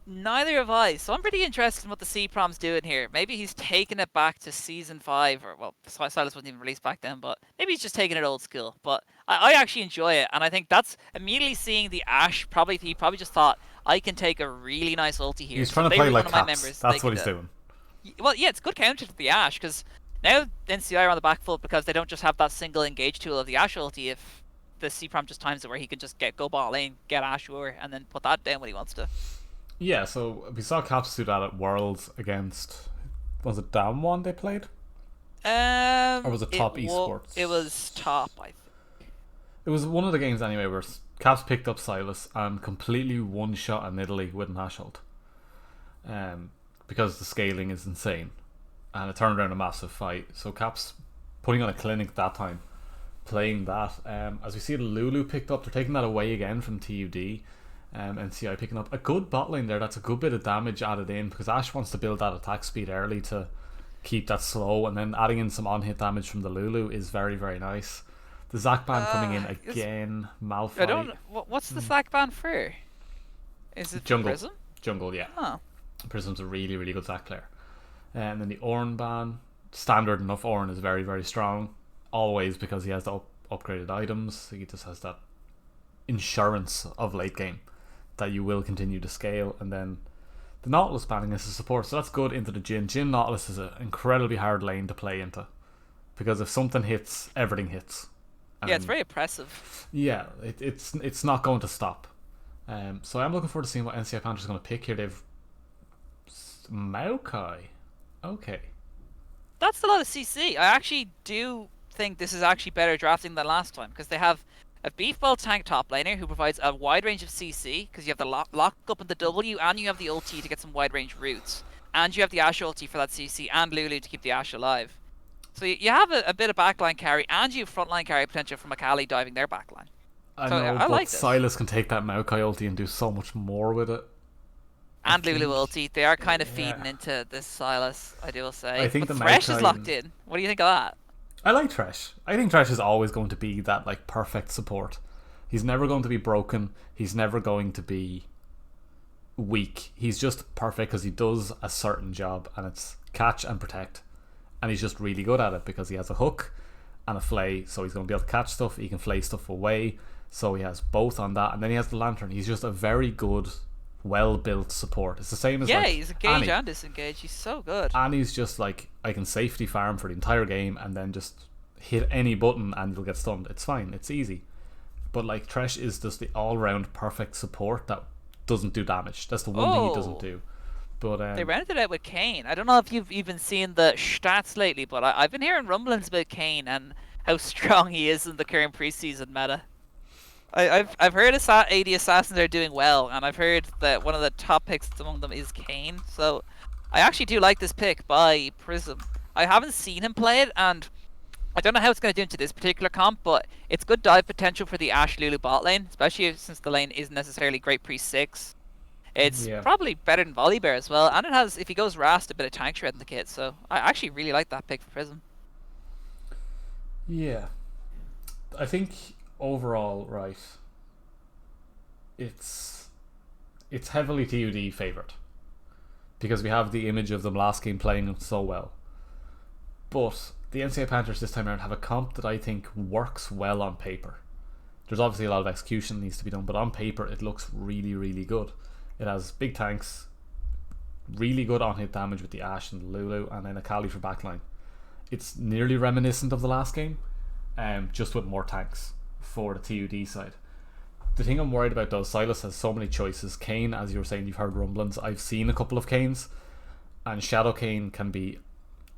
Speaker 1: Neither have I, so I'm pretty interested in what the C-Prom's doing here. Maybe he's taking it back to Season 5, or, well, Sylas wasn't even released back then, but maybe he's just taking it old school. But I actually enjoy it, and I think that's immediately seeing the Ashe, he probably just thought, I can take a really nice ulti here.
Speaker 2: He's trying to play like Caps, that's what he's doing.
Speaker 1: Well, yeah, it's good counter to the Ashe, because now NCI are on the back foot because they don't just have that single engage tool of the Ashe ulti. If the C-Prom just times it where he can just go bot lane, get Ashe over, and then put that down when he wants to.
Speaker 2: Yeah, so we saw Caps do that at Worlds against, was it Damwon they played? Or was it Top Esports?
Speaker 1: It was Top, I think.
Speaker 2: It was one of the games anyway where Caps picked up Sylas and completely one-shot an Italy with an Ashe ult. Because the scaling is insane. And it turned around a massive fight. So Caps putting on a clinic that time, playing that. As we see the Lulu picked up, they're taking that away again from TUD. NCI picking up a good bot lane there. That's a good bit of damage added in because Ashe wants to build that attack speed early to keep that slow, and then adding in some on-hit damage from the Lulu is very, very nice. The Zac ban coming in again. Malphite.
Speaker 1: I don't. What's the Zac ban for? Is it
Speaker 2: Jungle?
Speaker 1: Prism?
Speaker 2: Jungle, yeah.
Speaker 1: Oh.
Speaker 2: Prism's a really, really good Zac player. And then the Ornn ban, standard enough. Ornn is very, very strong, always because he has the upgraded items. He just has that insurance of late game that you will continue to scale. And then the Nautilus banning is a support, so that's good into the Jhin. Jhin Nautilus is an incredibly hard lane to play into because if something hits, everything hits.
Speaker 1: Yeah, it's very oppressive.
Speaker 2: Yeah, it's not going to stop. So I'm looking forward to seeing what NCI Panthers are going to pick here. They've Maokai. Okay.
Speaker 1: That's a lot of CC. I actually do think this is actually better drafting than last time because they have a beefball tank top laner who provides a wide range of CC because you have the lock up in the W and you have the ulti to get some wide range roots. And you have the Ashe ulti for that CC and Lulu to keep the Ashe alive. So you have a bit of backline carry and you have frontline carry potential from Akali diving their backline.
Speaker 2: I
Speaker 1: So,
Speaker 2: know,
Speaker 1: I
Speaker 2: but
Speaker 1: like this.
Speaker 2: Sylas can take that Maokai ulti and do so much more with it.
Speaker 1: And Lulu ulti. They are kind of
Speaker 2: Yeah.
Speaker 1: feeding into this Sylas, I will say.
Speaker 2: I think
Speaker 1: but
Speaker 2: the
Speaker 1: Thresh is
Speaker 2: Maokai-
Speaker 1: locked in. What do you think of that?
Speaker 2: I like Thresh. I think Thresh is always going to be that like perfect support. He's never going to be broken. He's never going to be weak. He's just perfect because he does a certain job, and it's catch and protect. And he's just really good at it because he has a hook and a flay, so he's going to be able to catch stuff. He can flay stuff away, so he has both on that, and then he has the lantern. He's just a very good, well-built support. It's the same as
Speaker 1: he's engaged
Speaker 2: Annie.
Speaker 1: and disengaged. He's so good.
Speaker 2: Annie's just like, I can safety farm for the entire game and then just hit any button and you'll get stunned. It's fine. It's easy. But like Thresh is just the all-round perfect support that doesn't do damage. That's the one thing he doesn't do. But
Speaker 1: they rounded it out with Kayn. I don't know if you've even seen the stats lately, but I've been hearing rumblings about Kayn and how strong he is in the current preseason meta. I've heard AD Assassins are doing well, and I've heard that one of the top picks among them is Kayn. So I actually do like this pick by Prism. I haven't seen him play it, and I don't know how it's going to do into this particular comp, but it's good dive potential for the Ashe Lulu bot lane, especially since the lane isn't necessarily great pre-6. It's probably better than Volibear as well, and it has, if he goes Rast, a bit of tank shred in the kit, so I actually really like that pick for Prism.
Speaker 2: Yeah. I think overall, right, it's heavily TUD favoured, because we have the image of them last game playing them so well. But the NCAA Panthers this time around have a comp that I think works well on paper. There's obviously a lot of execution that needs to be done, but on paper it looks really, really good. It has big tanks, really good on-hit damage with the Ashe and the Lulu, and then a Kali for backline. It's nearly reminiscent of the last game, just with more tanks for the TUD side. The thing I'm worried about though, Sylas has so many choices. Kayn, as you were saying, you've heard rumblings. I've seen a couple of Kayns, and Shadow Kayn can be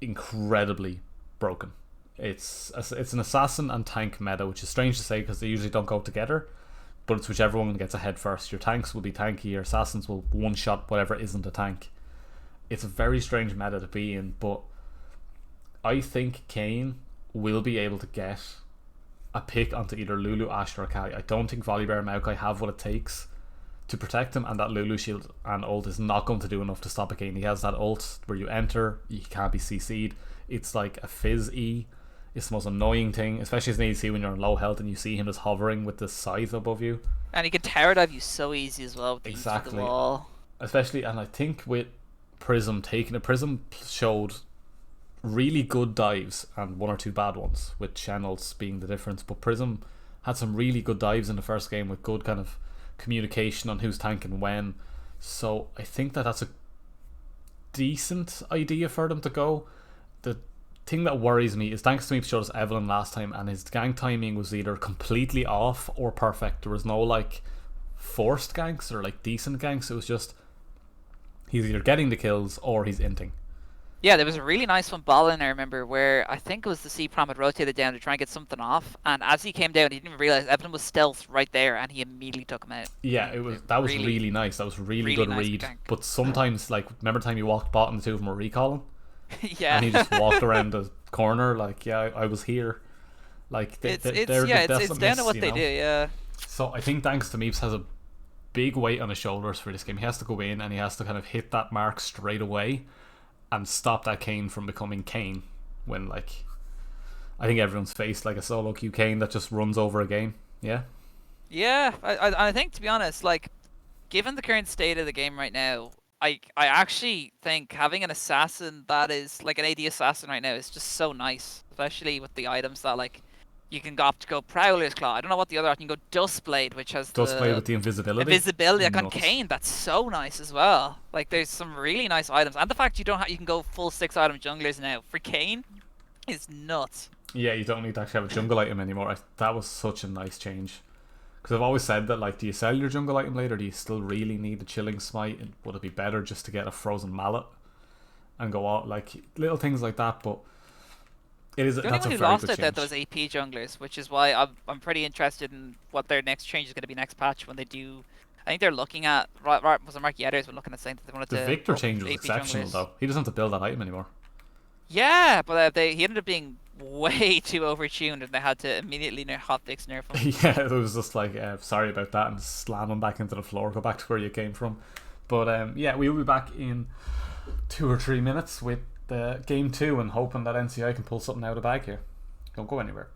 Speaker 2: incredibly broken. It's an assassin and tank meta, which is strange to say because they usually don't go together, but it's whichever one gets ahead first. Your tanks will be tanky, your assassins will one-shot whatever isn't a tank. It's a very strange meta to be in, but I think Kayn will be able to get a pick onto either Lulu, Ashe, or Akali. I don't think Volibear and Maokai have what it takes to protect him, and that Lulu shield and ult is not going to do enough to stop a Kayn. He has that ult where you enter, you can't be CC'd. It's like a fizz E. It's the most annoying thing, especially as an ADC when you're on low health and you see him just hovering with the scythe above you.
Speaker 1: And he can tower dive you so easy as well with the ease of the wall.
Speaker 2: Especially, and I think with Prism showed really good dives and one or two bad ones, with channels being the difference, but Prism had some really good dives in the first game with good kind of communication on who's tanking when. So I think that's a decent idea for them to go. The thing that worries me is thanks to me showed us Evelyn last time, and his gank timing was either completely off or perfect. There was no like forced ganks or like decent ganks. It was just he's either getting the kills or he's inting.
Speaker 1: Yeah, there was a really nice one balling, I remember, where I think it was the C-Prom had rotated down to try and get something off, and as he came down, he didn't even realize Evelyn was stealth right there, and he immediately took him out.
Speaker 2: Yeah, that was really nice. That was really good
Speaker 1: nice
Speaker 2: read.
Speaker 1: gank.
Speaker 2: But sometimes, like, remember the time you walked bot and the two of them were recalling?
Speaker 1: Yeah.
Speaker 2: And he just walked around the corner like, yeah, I was here. Like,
Speaker 1: it's down to what they do, yeah.
Speaker 2: So I think thanks to Meeps has a big weight on his shoulders for this game. He has to go in and he has to kind of hit that mark straight away and stop that Kayn from becoming Kayn when, like, I think everyone's faced like a solo queue Kayn that just runs over a game. Yeah?
Speaker 1: Yeah, I think, to be honest, like, given the current state of the game right now, I actually think having an assassin that is like an AD assassin right now is just so nice, especially with the items that, like, you can opt to go Prowler's Claw. I don't know what the other. You can go Dustblade, which has
Speaker 2: Dustblade with the invisibility.
Speaker 1: Invisibility, like on Kayn, that's so nice as well. Like, there's some really nice items, and the fact you can go full 6-item junglers now for Kayn is nuts.
Speaker 2: Yeah, you don't need to actually have a jungle item anymore. That was such a nice change. Because I've always said that, like, do you sell your jungle item later? Do you still really need the Chilling Smite? And would it be better just to get a Frozen Mallet and go out, like, little things like that? But it is.
Speaker 1: The only
Speaker 2: That's
Speaker 1: one
Speaker 2: a
Speaker 1: who
Speaker 2: very
Speaker 1: lost
Speaker 2: good
Speaker 1: it
Speaker 2: change.
Speaker 1: those AP junglers, which is why I'm pretty interested in what their next change is going to be next patch when they do. I think they're looking at was it Mark Yetter's been looking at saying that they wanted to.
Speaker 2: The Victor change was
Speaker 1: AP
Speaker 2: exceptional
Speaker 1: junglers.
Speaker 2: though. He doesn't have to build that item anymore.
Speaker 1: Yeah, but he ended up being way too overtuned, and they had to immediately hotfix nerf him.
Speaker 2: Yeah, it was just like, sorry about that, and slam him back into the floor. Go back to where you came from. But yeah, we will be back in 2 or 3 minutes with game 2 and hoping that NCI can pull something out of the bag here. Don't go anywhere.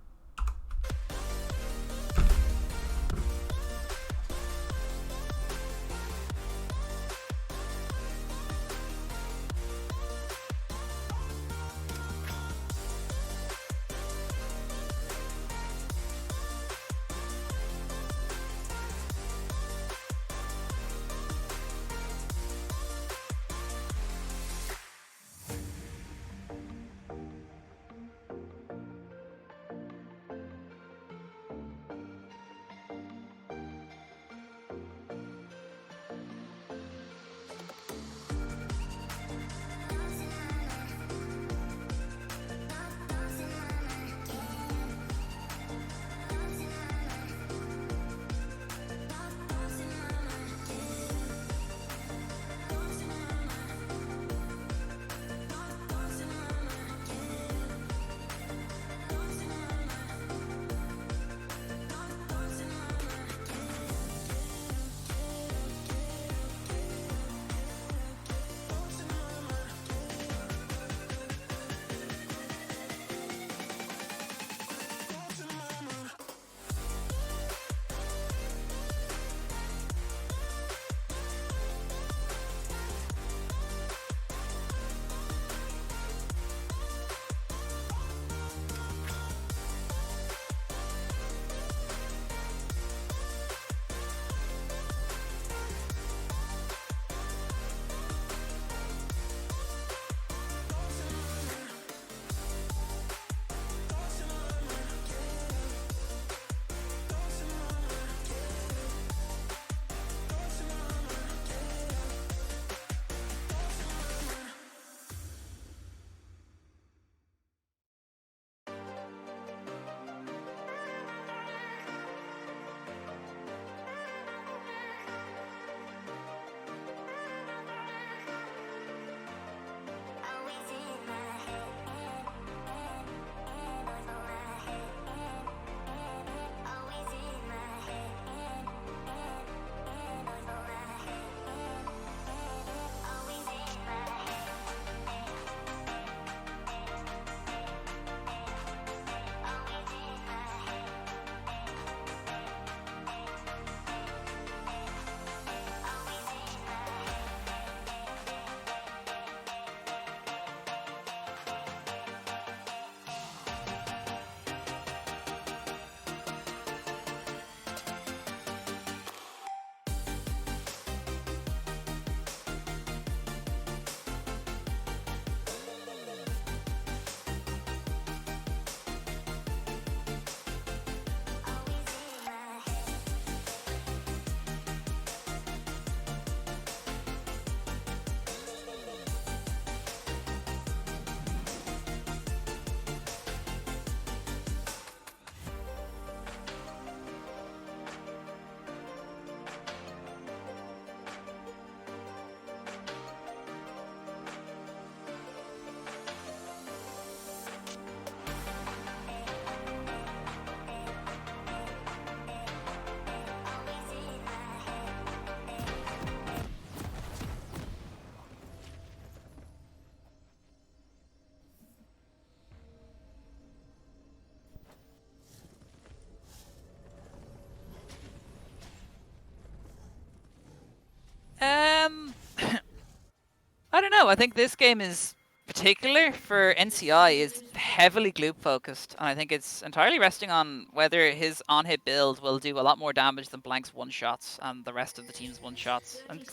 Speaker 1: know. I think this game is particular for NCI is heavily Gloop focused, and I think it's entirely resting on whether his on-hit build will do a lot more damage than Blank's one-shots and the rest of the team's one-shots, and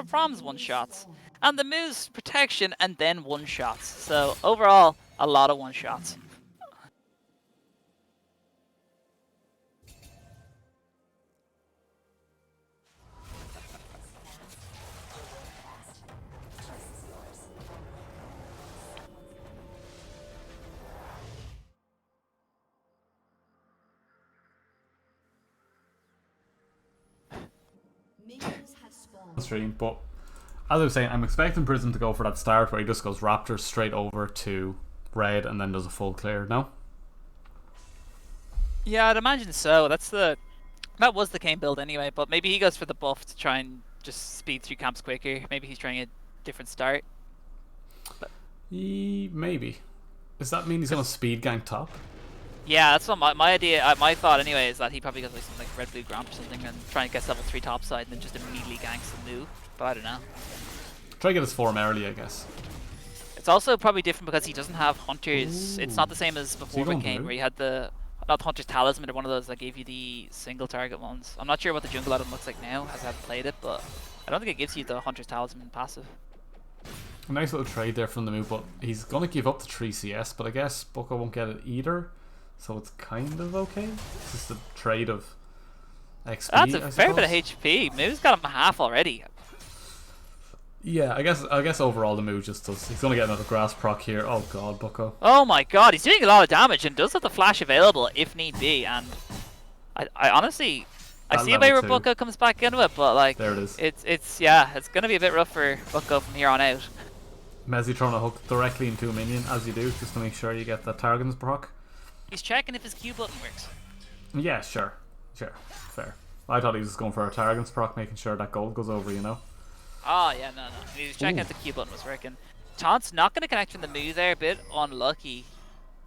Speaker 1: From's one-shots, and the Moo's protection and then one-shots. So overall, a lot of one-shots.
Speaker 2: Stream, but as I was saying, I'm expecting Prism to go for that start where he just goes Raptors straight over to red and then does a full clear. No?
Speaker 1: Yeah, I'd imagine so. That was the Kane build anyway, but maybe he goes for the buff to try and just speed through camps quicker. Maybe he's trying a different start.
Speaker 2: Maybe. Does that mean he's going to speed gank top?
Speaker 1: Yeah, that's what my idea, my thought anyway, is that he probably goes like something like red blue Gromp or something and try and get level 3 topside and then just immediately ganks the move. But I don't know.
Speaker 2: Try to get his form early, I guess.
Speaker 1: It's also probably different because he doesn't have hunters. Ooh. It's not the same as before the game where you had not Hunter's Talisman or one of those that gave you the single target ones. I'm not sure what the jungle item looks like now as I haven't played it, but I don't think it gives you the Hunter's Talisman passive.
Speaker 2: A nice little trade there from the move, but he's going to give up the 3 CS, but I guess Bucko won't get it either. So it's kind of okay. It's just a trade of XP.
Speaker 1: That's a fair bit of HP. Moo's got him half already.
Speaker 2: Yeah, I guess overall the Moo just does. He's gonna get another grass proc here. Oh god, Bucko.
Speaker 1: Oh my god, he's doing a lot of damage and does have the flash available if need be. And I honestly, I see a way where Bucko comes back into it, but like
Speaker 2: there it is.
Speaker 1: It's gonna be a bit rough for Bucko from here on out.
Speaker 2: Mezzy throwing a hook directly into a minion as you do, just to make sure you get that Targon's proc.
Speaker 1: He's checking if his Q button works.
Speaker 2: Yeah, sure, fair. I thought he was going for a Targon's proc, making sure that gold goes over, you know.
Speaker 1: Oh yeah, no. He was checking if the Q button was working. Taunt's not going to connect from the Moo there, a bit unlucky.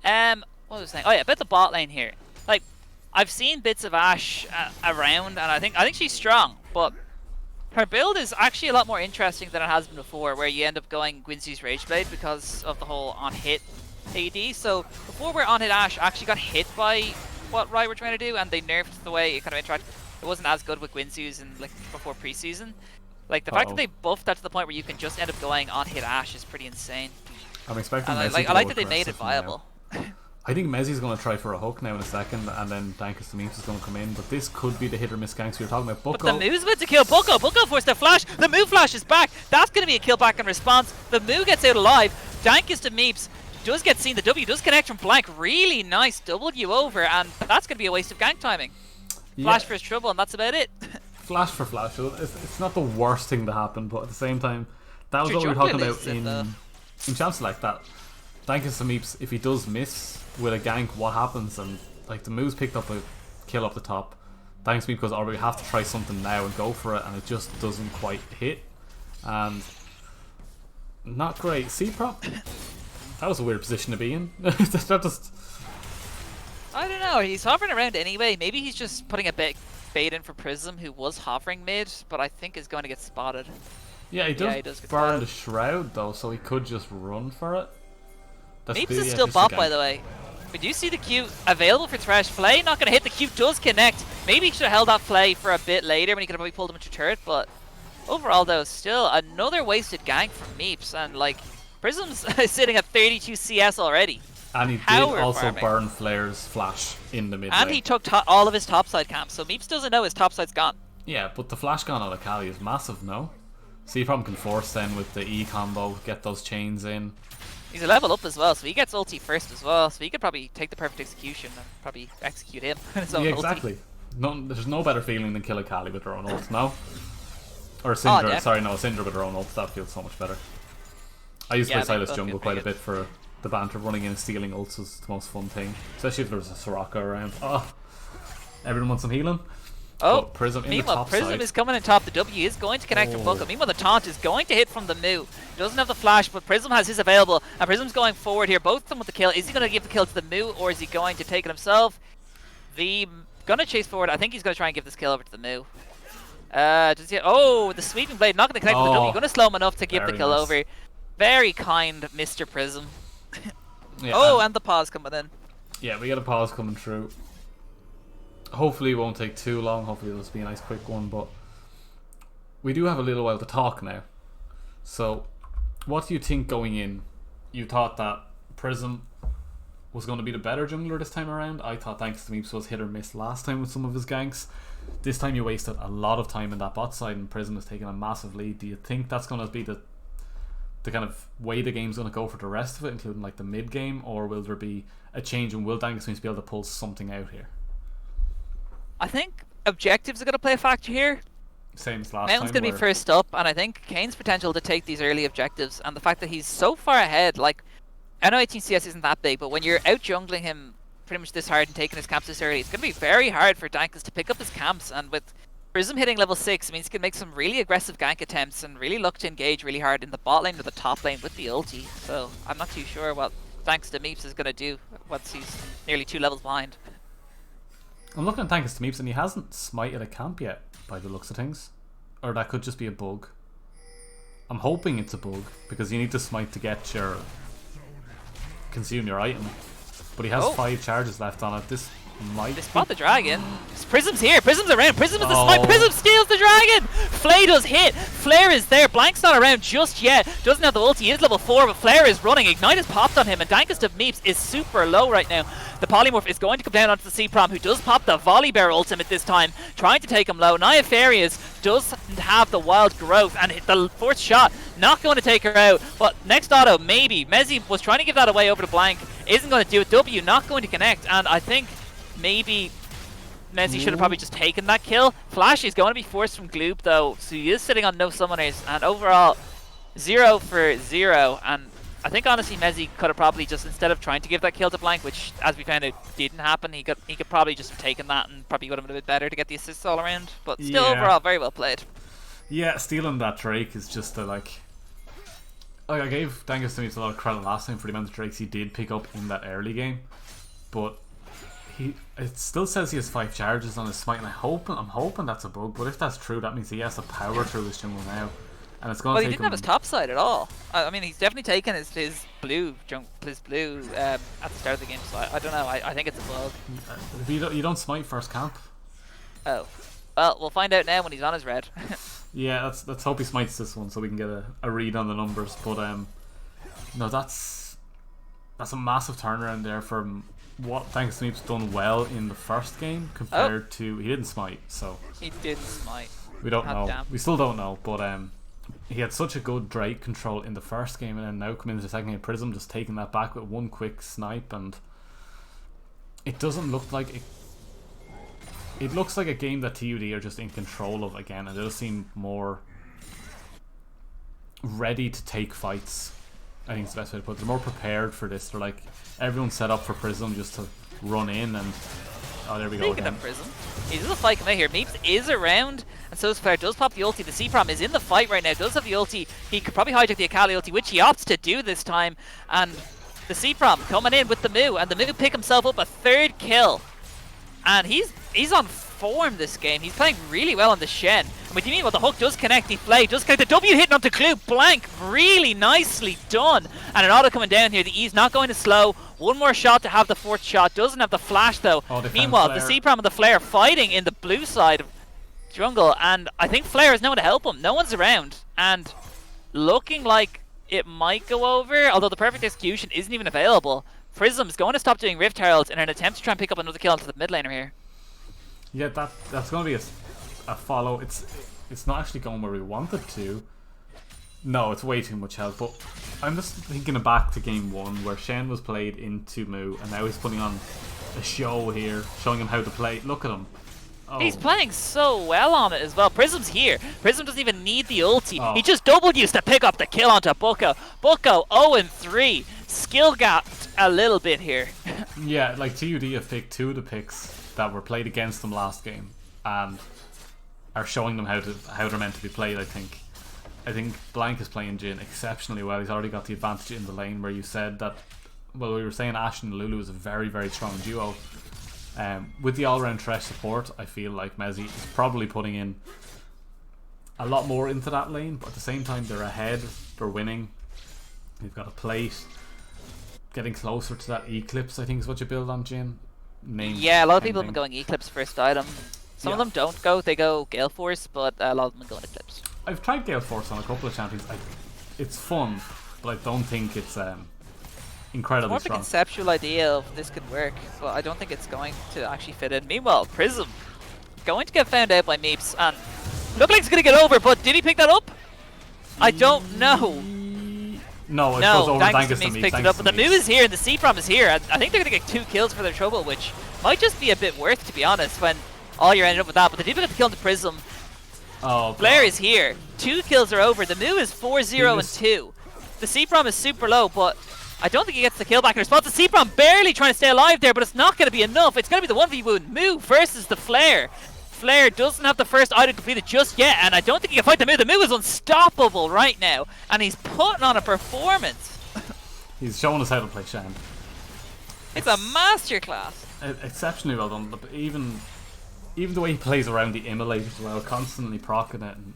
Speaker 1: What was I saying? Oh yeah, about the bot lane here. Like, I've seen bits of Ashe around, and I think she's strong, but her build is actually a lot more interesting than it has been before, where you end up going Guinsoo's Rageblade because of the whole on-hit AD. So before where on-hit Ashe actually got hit by what Riot were trying to do, and they nerfed the way it kind of interacted. It wasn't as good with Guinsoo's and like before preseason. Like the fact that they buffed that to the point where you can just end up going on-hit Ashe is pretty insane.
Speaker 2: I'm expecting.
Speaker 1: And I like that they made it viable.
Speaker 2: I think Mezzy's going to try for a hook now in a second, and then Dankus the Memes is going to come in. But this could be the hit or miss ganks we were talking about. Bucko.
Speaker 1: But the Moo's about to kill Bucko. Bucko forced a flash. The Moo flash is back. That's going to be a kill back in response. The Moo gets out alive. Dankus to Meeps does get seen. The W does connect from Blank. Really nice W over, and that's going to be a waste of gank timing. Flash for his trouble, and that's about it.
Speaker 2: Flash for flash. It's not the worst thing to happen, but at the same time, that was what we were talking about in chances like that. Dankus to Meeps, if he does miss with a gank, what happens? And like the Moo's picked up a kill up the top. Dankus to Meeps goes, we have to try something now and go for it, and it just doesn't quite hit. And not great. C-prop. That was a weird position to be in. That just...
Speaker 1: I don't know. He's hovering around anyway. Maybe he's just putting a bait in for Prism, who was hovering mid, but I think is going to get spotted.
Speaker 2: Yeah, he does burn the Shroud though, so he could just run for it.
Speaker 1: Meeps is still bot, by the way. But you see the Q available for Thresh. Flay not going to hit. The Q does connect. Maybe he should have held that Flay for a bit later when he could have probably pulled him into turret, but overall though, still another wasted gank from Meeps, and like Prism's sitting at 32 CS already.
Speaker 2: And he did also burn Flare's flash in the mid lane.
Speaker 1: And he took all of his topside camps, so Meeps doesn't know his topside's gone.
Speaker 2: Yeah, but the flash gone out of Kali is massive, no? C-Prom can force then with the E combo, get those chains in.
Speaker 1: He's a level up as well, so he gets ulti first as well, so he could probably take the perfect execution and probably execute him.
Speaker 2: Yeah, exactly. There's no better feeling than kill a Kali with her own ult, no? Or Syndra, Syndra with her own ult, that feels so much better. I used to play Silas Jungle quite a bit for the banter. Running in and stealing ults is the most fun thing, especially if there's a Soraka around. Oh, everyone wants some healing.
Speaker 1: Oh,
Speaker 2: Prism in the
Speaker 1: meanwhile,
Speaker 2: top
Speaker 1: Prism
Speaker 2: side.
Speaker 1: is coming in top. The W is going to connect from Bucko. Meanwhile, the taunt is going to hit from the Moo. Doesn't have the flash, but Prism has his available, and Prism's going forward here. Both of them with the kill. Is he going to give the kill to the Moo, or is he going to take it himself? Gonna chase forward. I think he's going to try and give this kill over to the Moo. The sweeping blade not going to connect with the W. Going to slow him enough to give the kill over. Very kind Mr. Prism.
Speaker 2: Yeah,
Speaker 1: Oh, and the pause coming in.
Speaker 2: yeah, we got a pause coming through. Hopefully it won't take too long. Hopefully it'll just be a nice quick one. But we do have a little while to talk now. So, what do you think going in? You thought that Prism was going to be the better jungler this time around. I thought Thanks to Meeps was hit or miss last time with some of his ganks. This time you wasted a lot of time in that bot side and Prism is taking a massive lead. Do you think that's going to be the kind of way the game's going to go for the rest of it, including like the mid game, or will there be a change and will Dangus be able to pull something out here?
Speaker 1: I think objectives are going to play a factor here.
Speaker 2: Same as last
Speaker 1: Mountain's
Speaker 2: time.
Speaker 1: going to be first up, and I think Kane's potential to take these early objectives, and the fact that he's so far ahead, like, I know 18 CS isn't that big, but when you're out jungling him pretty much this hard and taking his camps this early, it's going to be very hard for Dankus to pick up his camps, and with Prism hitting level 6, it means he can make some really aggressive gank attempts and really look to engage really hard in the bot lane or the top lane with the ulti, so I'm not too sure what Thanks to Meeps is going to do once he's nearly 2 levels behind.
Speaker 2: I'm looking at Thanks to Meeps and he hasn't smited a camp yet, by the looks of things. Or that could just be a bug. I'm hoping it's a bug, because you need to smite to get your... consume your item. But he has 5 charges left on it. This might...
Speaker 1: They spot the dragon. Prism's here. Prism's around. Prism is the smite. Prism steals the dragon. Flay does hit. Flare is there. Blank's not around just yet. Doesn't have the ulti. He is level 4, but Flare is running. Ignite is popped on him, and Dankest of Meeps is super low right now. The Polymorph is going to come down onto the C-Prom, who does pop the Volibear ultimate this time, trying to take him low. Nayafarius doesn't have the wild growth, and the 4th shot not going to take her out. But next auto, maybe. Mezzi was trying to give that away over to Blank. Isn't going to do it. W not going to connect, and I think maybe Mezzi should have probably just taken that kill. Flash is going to be forced from Gloob though, so he is sitting on no summoners, and overall 0 for 0, and I think honestly Mezzi could have probably just, instead of trying to give that kill to Blank, which as we found out didn't happen, he could probably just have taken that and probably would have been a bit better to get the assists all around, but still overall very well played.
Speaker 2: Yeah, stealing that Drake is just a like I gave Dangus to me a lot of credit last time for the amount of Drakes he did pick up in that early game, but it still says he has 5 charges on his smite, and I'm hoping that's a bug. But if that's true, that means he has to power through this jungle now, and it's going to take him...
Speaker 1: Well, he didn't have his top side at all. I mean, he's definitely taken his blue at the start of the game. So I don't know. I think it's a bug.
Speaker 2: You don't smite first camp.
Speaker 1: Oh, well, we'll find out now when he's on his red.
Speaker 2: Yeah, let's hope he smites this one so we can get a read on the numbers. But no, that's a massive turnaround there from what Thanks to Meep's done well in the first game compared to... He didn't smite, so...
Speaker 1: He didn't smite.
Speaker 2: We don't know.
Speaker 1: Damn.
Speaker 2: We still don't know, but he had such a good Drake control in the first game, and then now coming into the second game, Prism just taking that back with one quick snipe, and it doesn't look like... It looks like a game that TUD are just in control of again, and they just seem more ready to take fights. I think it's the best way to put it. They're more prepared for this. They're like, everyone's set up for Prism just to run in, and oh, there we go.
Speaker 1: Speaking of Prism, he does a fight come out here. Meeps is around, and so Flare does pop the ulti. The C-Prom is in the fight right now, does have the ulti. He could probably hijack the Akali ulti, which he opts to do this time, and the C-Prom coming in with the Moo, and the Moo pick himself up a 3rd kill. And he's on form this game. He's playing really well on the Shen. And what do you mean? Well, the hook does connect. The Flay does connect. The W hitting onto Clue. Blank. Really nicely done. And an auto coming down here. The E's not going to slow. One more shot to have the 4th shot. Doesn't have the flash though. Meanwhile, the C-Prom and the Flare fighting in the blue side of jungle. And I think Flare has no one to help him. No one's around. And looking like it might go over. Although the perfect execution isn't even available. Prism's going to stop doing Rift Heralds in an attempt to try and pick up another kill into the mid laner here.
Speaker 2: Yeah, that's going to be a follow. It's not actually going where we want it to. No, it's way too much help. But I'm just thinking back to game 1 where Shen was played into Moo, and now he's putting on a show here, showing him how to play. Look at him. Oh.
Speaker 1: He's playing so well on it as well. Prism's here. Prism doesn't even need the ulti. He just W's to pick up the kill onto Bucko. Bucko 0-3. Skill gapped a little bit here.
Speaker 2: Yeah, like TUD have picked 2 of the picks that were played against them last game and are showing them how they're meant to be played. I think Blank is playing Jhin exceptionally well. He's already got the advantage in the lane where you said that, well, we were saying Ashe and Lulu is a very, very strong duo. With the all-round Thresh support, I feel like Mezzi is probably putting in a lot more into that lane, but at the same time they're ahead, they're winning. You've got a plate. Getting closer to that Eclipse, I think, is what you build on, Jin.
Speaker 1: Yeah, a lot of people have been going Eclipse first item. Some of them don't go, they go Gale Force, but a lot of them go in Eclipse.
Speaker 2: I've tried Gale Force on a couple of champions. It's fun, but I don't think it's incredibly
Speaker 1: It's more
Speaker 2: strong.
Speaker 1: of a conceptual idea of this could work, but I don't think it's going to actually fit in. Meanwhile, Prism going to get found out by Meeps, and look like he's going to get over, but did he pick that up? I don't know.
Speaker 2: No, it goes over
Speaker 1: Dankus
Speaker 2: Dankus
Speaker 1: and
Speaker 2: to
Speaker 1: Meeps picked it up, but the
Speaker 2: Meeps.
Speaker 1: Moo is here and the C-Prom is here, and I think they're going to get 2 kills for their trouble, which might just be a bit worth, to be honest, when all you're ending up with that. But they do get the kill on the Prism.
Speaker 2: Oh,
Speaker 1: Blair
Speaker 2: God.
Speaker 1: is here. 2 kills are over. The Moo is 4-0 and 2. The C-Prom is super low, but I don't think he gets the kill back in response. The C-Prom barely trying to stay alive there, but it's not going to be enough. It's going to be the 1v1 Moo versus the Flare. Flare doesn't have the first item completed just yet, and I don't think he can fight the Moo. The Moo is unstoppable right now, and he's putting on a performance.
Speaker 2: He's showing us how to play Shen.
Speaker 1: It's a masterclass.
Speaker 2: Exceptionally well done, but even the way he plays around the Immolate as well, constantly proccing it. And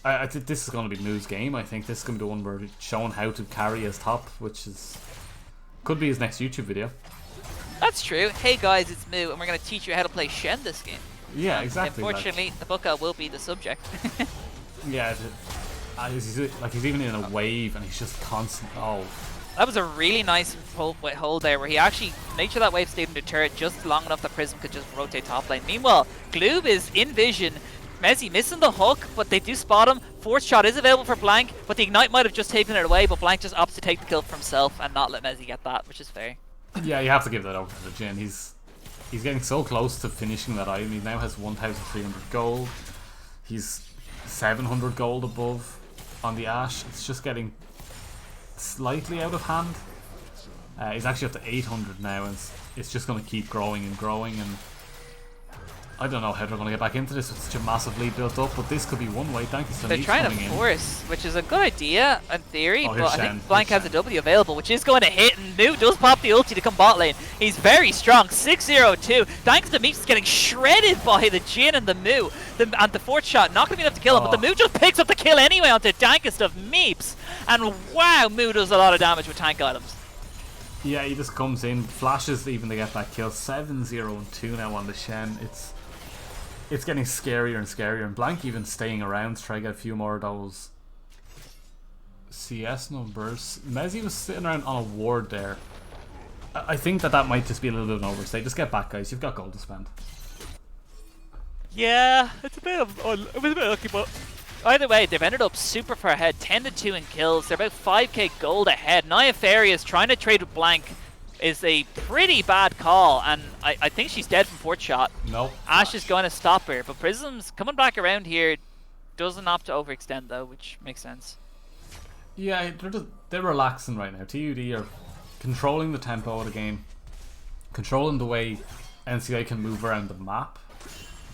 Speaker 2: I think this is going to be Moo's game. I think this is going to be the one where he's showing how to carry his top, which could be his next YouTube video.
Speaker 1: That's true. Hey guys, it's Moo, and we're going to teach you how to play Shen this game.
Speaker 2: Yeah, exactly.
Speaker 1: Unfortunately, the Buka will be the subject.
Speaker 2: Yeah, he's even in a wave, and he's just constant. Oh,
Speaker 1: That was a really nice hold there, where he actually made sure that wave stayed in the turret just long enough that Prism could just rotate top lane. Meanwhile, Gloob is in vision. Mezzy missing the hook, but they do spot him. Fourth shot is available for Blank, but the Ignite might have just taken it away, but Blank just opts to take the kill for himself and not let Mezzy get that, which is fair.
Speaker 2: yeah, you have to give that over to the Jin. He's getting so close to finishing that item. He now has 1,300 gold. He's 700 gold above on the Ashe. It's just getting slightly out of hand. He's actually up to 800 now, and it's just going to keep growing and growing. And I don't know how they're going to get back into this with such a massive lead built up, but this could be one way. Thank you so much.
Speaker 1: They're trying to force, which is a good idea in theory,
Speaker 2: Oh,
Speaker 1: but I
Speaker 2: Shen.
Speaker 1: think Blank has a W available, which is going to hit, and Moo does pop the ulti to come bot lane. He's very strong, 6-0-2. Thanks to Meeps getting shredded by the Jin and the Moo. And the fourth shot, not going to be enough to kill him, but the Moo just picks up the kill anyway onto Dankest of Meeps. And wow, Moo does a lot of damage with tank items.
Speaker 2: Yeah, he just comes in, flashes even to get that kill. 7-0-2 now on the Shen. It's getting scarier and scarier, and Blank even staying around to try to get a few more of those CS numbers. Mezzy was sitting around on a ward there. I think that might just be a little bit of an overstay. Just get back, guys. You've got gold to spend.
Speaker 1: Yeah, it was a bit lucky, but either way, they've ended up super far ahead, 10-2 in kills. They're about 5k gold ahead. Naya Farius trying to trade with Blank is a pretty bad call, and I think she's dead from fourth shot.
Speaker 2: Nope.
Speaker 1: Ashe is going to stop her, but Prism's coming back around here. Doesn't have to overextend though, which makes sense.
Speaker 2: Yeah, they're relaxing right now. TUD are controlling the tempo of the game, controlling the way NCI can move around the map.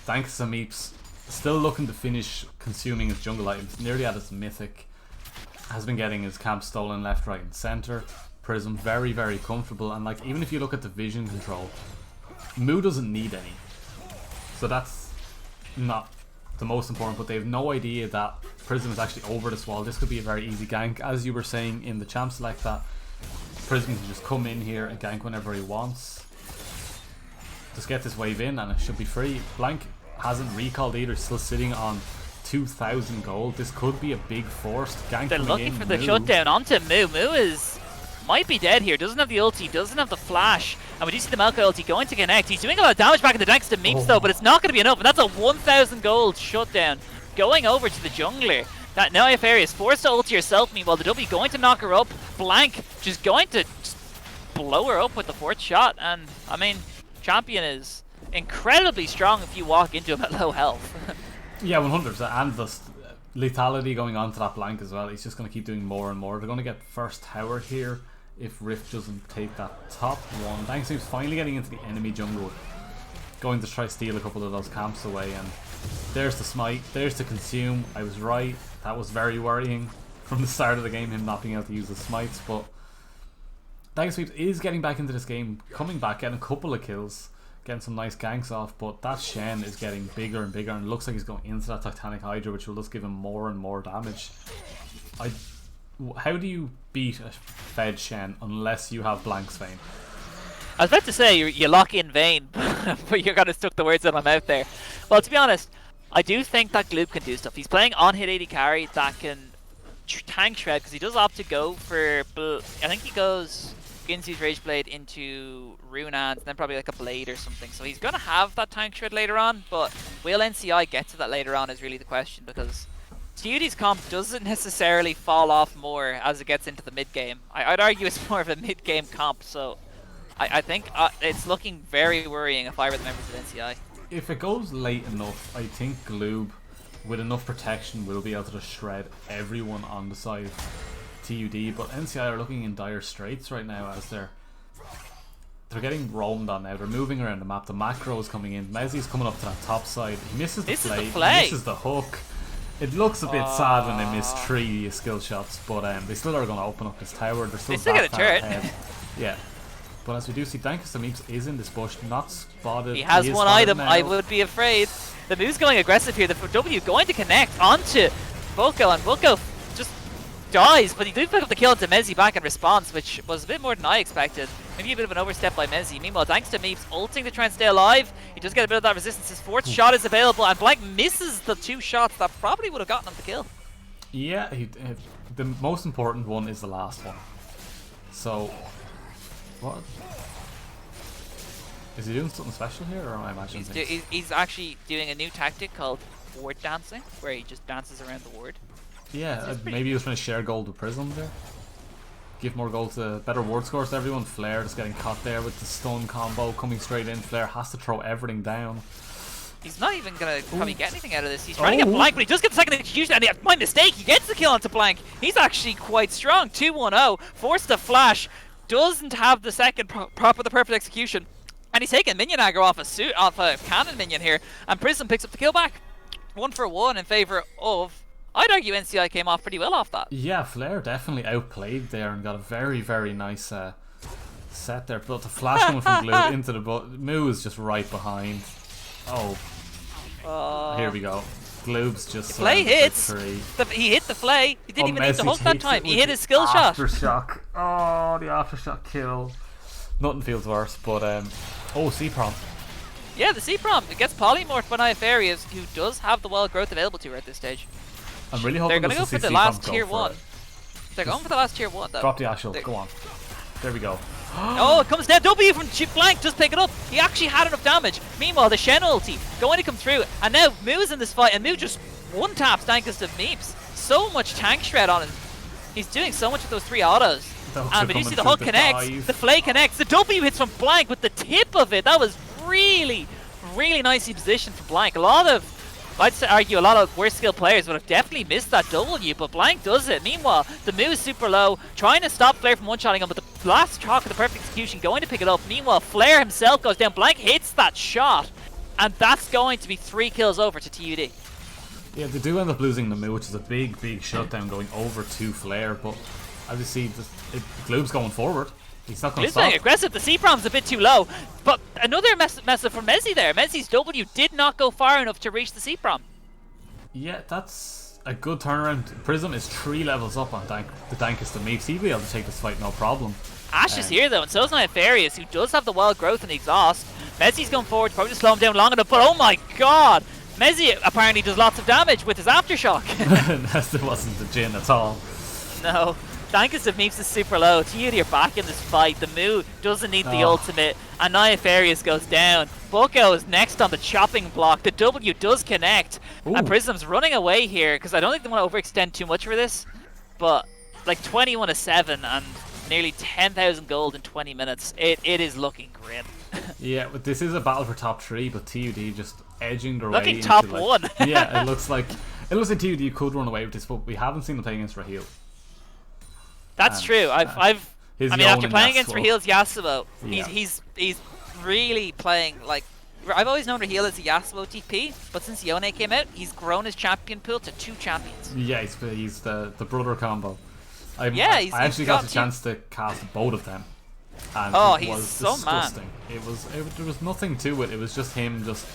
Speaker 2: Thanks to Meeps, still looking to finish consuming his jungle items, nearly at his mythic. Has been getting his camp stolen left, right, and center. Prism very, very comfortable, and like even if you look at the vision control, Moo doesn't need any, so that's not the most important. But they have no idea that Prism is actually over this wall. This could be a very easy gank, as you were saying in the champ select, that Prism can just come in here and gank whenever he wants. Just get this wave in, and it should be free. Blank hasn't recalled either, still sitting on 2,000 gold. This could be a big forced gank.
Speaker 1: They're looking for the shutdown onto Moo. Moo might be dead here, doesn't have the ulti, doesn't have the flash, and we do see the Malka ulti going to connect. He's doing a lot of damage back in the Danks to Meeps though, but it's not going to be enough, and that's a 1,000 gold shutdown going over to the jungler. That Naya Fairy is forced to ulti herself. Meanwhile, the W going to knock her up. Blank just going to blow her up with the fourth shot, and I mean, champion is incredibly strong if you walk into him at low health.
Speaker 2: Yeah, 100%, and the lethality going on to that Blank as well. He's just going to keep doing more and more. They're going to get first tower here if Rift doesn't take that top one. Danksee's finally getting into the enemy jungle, going to try steal a couple of those camps away, and there's the smite, there's the consume. I was right, that was very worrying from the start of the game, him not being able to use the smites, but Dankesweep is getting back into this game, coming back, getting a couple of kills, getting some nice ganks off, but that Shen is getting bigger and bigger, and it looks like he's going into that Titanic Hydra, which will just give him more and more damage. how do you beat a Fed Shen unless you have Blank's Vein?
Speaker 1: I was about to say you lock in Vayne, but you kind of stuck the words in my mouth there. Well, to be honest, I do think that Gloob can do stuff. He's playing on hit 80 carry that can tank shred because he does opt to go for. I think he goes Ginsu's Rage Blade into Runans, then probably like a Blade or something. So he's gonna have that tank shred later on, but will NCI get to that later on is really the question, because TUD's comp doesn't necessarily fall off more as it gets into the mid game. I'd argue it's more of a mid game comp, so I think it's looking very worrying if I were the members of NCI.
Speaker 2: If it goes late enough, I think Gloob, with enough protection, will be able to just shred everyone on the side of TUD. But NCI are looking in dire straits right now as they're getting roamed on now. They're moving around the map. The macro is coming in. Mezzi's coming up to that top side. He misses the play. He misses the hook. It looks a bit sad when they miss 3 skill shots, but they still are going to open up this tower. They're still
Speaker 1: get a turret.
Speaker 2: Yeah. But as we do see, Dankus the Meeps is in this bush, not spotted.
Speaker 1: He has one item, now. I would be afraid. The move's going aggressive here. The W going to connect onto Boko, and Boko just dies, but he did pick up the kill into Mezzi back in response, which was a bit more than I expected. Maybe a bit of an overstep by Mezzi. Meanwhile, thanks to Meeps ulting to try and stay alive, he does get a bit of that resistance. His 4th shot is available, and Blank misses the 2 shots that probably would have gotten him the kill.
Speaker 2: Yeah, the most important one is the last one. So, what? Is he doing something special here, or am I imagining things?
Speaker 1: He's actually doing a new tactic called ward dancing, where he just dances around the ward.
Speaker 2: Yeah, maybe he was trying to share gold with Prism there. Give more gold to better ward scores to everyone. Flair just getting caught there with the stun combo coming straight in. Flair has to throw everything down.
Speaker 1: He's not even going to probably get anything out of this. He's trying to get Blank, but he does get the second execution, and by mistake, he gets the kill onto Blank. He's actually quite strong. 2-1-0, forced to flash, doesn't have the second prop with the perfect execution. And he's taking minion aggro off a cannon minion here, and Prism picks up the kill back. 1 for 1 in favor of. I'd argue NCI came off pretty well off that.
Speaker 2: Yeah, Flair definitely outplayed there and got a very, very nice set there. But the flash coming from Gloob into the Moo is just right behind. Oh, here we go. Gloob's just
Speaker 1: Flay hits. He hit the Flay. He didn't even need to hook that time. He hit his skill shot.
Speaker 2: Aftershock. Oh, the aftershock kill. Nothing feels worse, but oh, C-Prom.
Speaker 1: Yeah, the C-Prom. It gets polymorphed by Nefarious, who does have the wild growth available to her at this stage.
Speaker 2: I'm really hoping
Speaker 1: they're going to go for the last tier 1. They're going for the last tier 1 though.
Speaker 2: Drop the Ashel, go on. There we go.
Speaker 1: Oh, it comes down. W from Blank, just pick it up. He actually had enough damage. Meanwhile, the Shen ulti going to come through, and now Moo is in this fight, and Moo just one-taps Dankus of Meeps. So much tank shred on him. He's doing so much with those 3 autos. And when you see the hook connects, the Flay connects, the W hits from Blank with the tip of it. That was really, really nicely positioned for Blank. I'd argue a lot of worse skill players would have definitely missed that W, but Blank does it. Meanwhile, the Moo is super low, trying to stop Flair from one-shotting him, but the last chalk with the perfect execution going to pick it up. Meanwhile, Flair himself goes down. Blank hits that shot, and that's going to be 3 kills over to TUD.
Speaker 2: Yeah, they do end up losing the Moo, which is a big, big shutdown going over to Flair, but as you see, Gloob's going forward. He's not going to stop.
Speaker 1: Gloob's aggressive. The C-Prom's a bit too low. But another mess up from Mezzi there. Mezzi's W did not go far enough to reach the C-Prom.
Speaker 2: Yeah, that's a good turnaround. Prism is 3 levels up on the Dankus the Meeps. He'll be able to take this fight no problem.
Speaker 1: Ash is here though, and so is Nefarious, who does have the wild growth and the exhaust. Mezzi's going forward, probably to slow him down long enough, but oh my god! Mezzi apparently does lots of damage with his aftershock.
Speaker 2: It wasn't the Jhin at all.
Speaker 1: No. Dankus of Meeps is super low. TUD are back in this fight. The Moo doesn't need the ultimate, and Nefarious goes down. Boko is next on the chopping block. The W does connect, and Prism's running away here because I don't think they want to overextend too much for this. But like 21-7 and nearly 10,000 gold in 20 minutes. It is looking grim.
Speaker 2: Yeah, but this is a battle for top 3, but TUD just edging their way
Speaker 1: looking
Speaker 2: into
Speaker 1: top
Speaker 2: like,
Speaker 1: 1.
Speaker 2: Yeah, it looks like TUD could run away with this, but we haven't seen them play against Raheel.
Speaker 1: That's true. After playing against Raheel's Yasuo, he's really playing like. I've always known Raheel as a Yasuo TP, but since Yone came out, he's grown his champion pool to 2 champions.
Speaker 2: Yeah, he's the brother combo. I actually got the chance to cast both of them, and it was
Speaker 1: so
Speaker 2: disgusting. There was nothing to it. It was just him just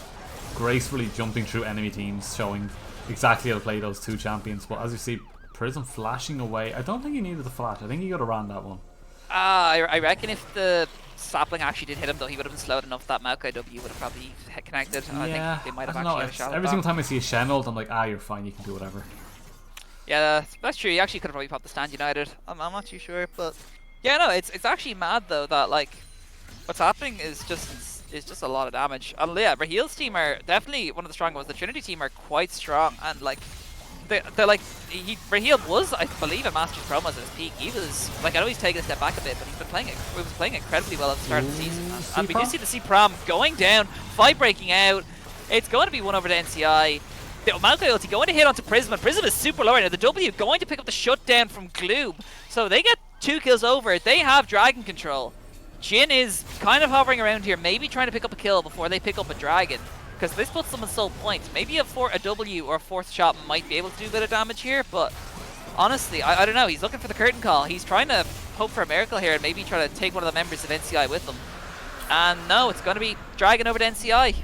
Speaker 2: gracefully jumping through enemy teams, showing exactly how to play those 2 champions. But as you see, Prism flashing away. I don't think he needed the flash. I think he could have ran that one.
Speaker 1: I reckon if the sapling actually did hit him, though, he would have been slowed enough that Maokai W would have probably connected. And
Speaker 2: Yeah,
Speaker 1: I think they might have
Speaker 2: I don't know.
Speaker 1: actually had a shot at
Speaker 2: Every
Speaker 1: that.
Speaker 2: single time I see a Shen ult, I'm like, you're fine. You can do whatever.
Speaker 1: Yeah, that's true. He actually could have probably popped the Stand United. I'm not too sure, but yeah, no, it's actually mad though that like what's happening is just a lot of damage. And yeah, Rahil's team are definitely one of the stronger ones. The Trinity team are quite strong, and like they're like Rahil was, I believe, a Masters Promos at his peak. He was like, I know he's taken a step back a bit, but he's been playing was playing incredibly well at the start of the season. And we do see the C-Prom going down, fight breaking out. It's going to be one over to NCI. The Maokai ulti going to hit onto Prism, and Prism is super low right now. The W going to pick up the shutdown from Gloob. So they get 2 kills over. They have Dragon control. Jhin is kind of hovering around here, maybe trying to pick up a kill before they pick up a Dragon. Because this puts them in soul points. Maybe a W or a 4th shot might be able to do a bit of damage here, but honestly, I don't know. He's looking for the curtain call. He's trying to hope for a miracle here and maybe try to take one of the members of NCI with them. And no, it's going to be Dragon over to NCI.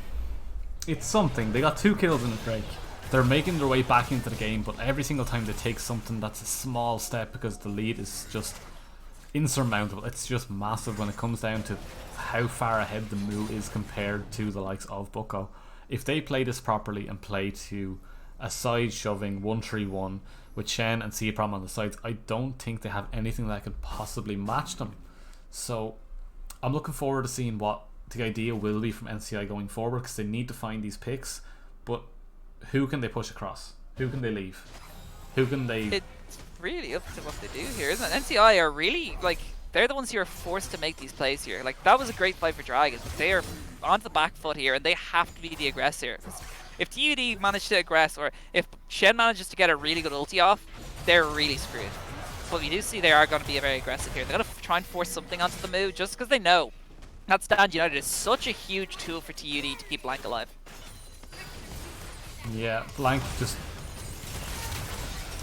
Speaker 2: It's something. They got 2 kills in the break. They're making their way back into the game, but every single time they take something that's a small step because the lead is just insurmountable. It's just massive when it comes down to how far ahead the Moo is compared to the likes of Bucko. If they play this properly and play to a side shoving 1-3-1 with Shen and C-Prom on the sides, I don't think they have anything that could possibly match them. So I'm looking forward to seeing what the idea will be from NCI going forward, because they need to find these picks, but who can they push across? Who can they leave? Who can they...
Speaker 1: It's really up to what they do here, isn't it? NCI are really, like, they're the ones who are forced to make these plays here. Like, that was a great fight for Dragons, but they are on the back foot here, and they have to be the aggressor. If TUD manage to aggress, or if Shen manages to get a really good ulti off, they're really screwed. But we do see they are going to be very aggressive here. They're going to try and force something onto the move, just because they know that Stand United is such a huge tool for TUD to keep Blank alive.
Speaker 2: Yeah, Blank just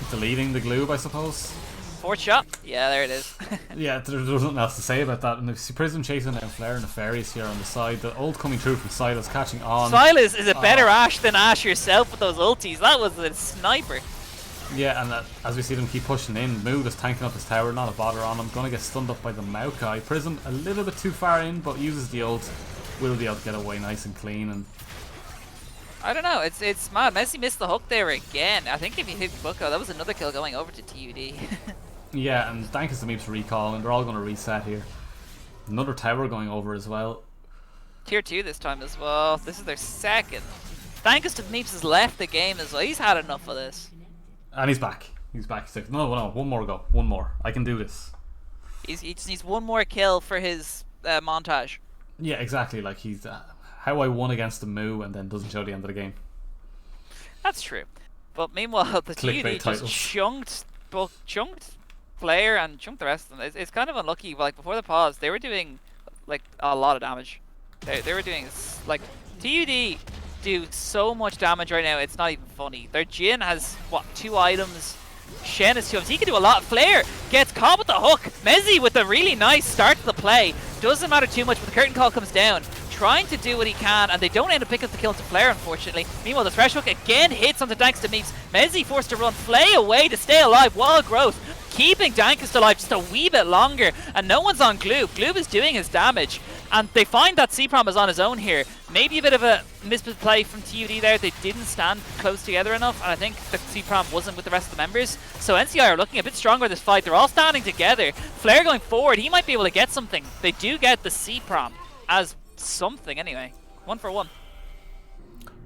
Speaker 2: deleting the Gloob, I suppose.
Speaker 1: 4th shot? Yeah, there it is.
Speaker 2: Yeah, there's nothing else to say about that. And if you see Prism chasing down Flare and Nefarious here on the side, the ult coming through from Silas catching on.
Speaker 1: Silas is a better Ashe than Ashe yourself with those ultis. That was a sniper.
Speaker 2: Yeah, and as we see them keep pushing in, Moo just tanking up his tower, not a bother on him. Gonna get stunned up by the Maokai. Prism a little bit too far in, but uses the ult. Will be able to get away nice and clean. And
Speaker 1: I don't know, it's mad. Messi missed the hook there again. I think if he hit Bucko, that was another kill going over to TUD.
Speaker 2: yeah, and Dankus the Meeps recall, and they're all going to reset here. Another tower going over as well.
Speaker 1: Tier 2 this time as well. This is their second. Dankus to Meeps has left the game as well. He's had enough of this.
Speaker 2: And he's back. He's back. He's like, no, one more go. One more. I can do this.
Speaker 1: He just needs one more kill for his montage.
Speaker 2: Yeah, exactly. Like, he's how I won against the Moo and then doesn't show the end of the game.
Speaker 1: That's true. But meanwhile, the TUD just chunked Flare and chunked the rest of them. It's kind of unlucky. Like, before the pause, they were doing like a lot of damage. They were doing like TUD do so much damage right now. It's not even funny. Their Jhin has what, 2 items. Shen has 2 items. He can do a lot. Flare gets caught with the hook. Mezzi with a really nice start to the play. Doesn't matter too much, but the curtain call comes down. Trying to do what he can, and they don't end up picking up the kill to Flare, unfortunately. Meanwhile, the Thresh Hook again hits onto Dankus to Meeps. Mezzi forced to run Flay away to stay alive. Wild growth, keeping Dankus alive just a wee bit longer, and no one's on Gloob. Gloob is doing his damage, and they find that C-Prom is on his own here. Maybe a bit of a misplay from TUD there. They didn't stand close together enough, and I think the C-Prom wasn't with the rest of the members. So NCI are looking a bit stronger this fight. They're all standing together. Flare going forward, he might be able to get something. They do get the C-Prom as something anyway. 1 for 1.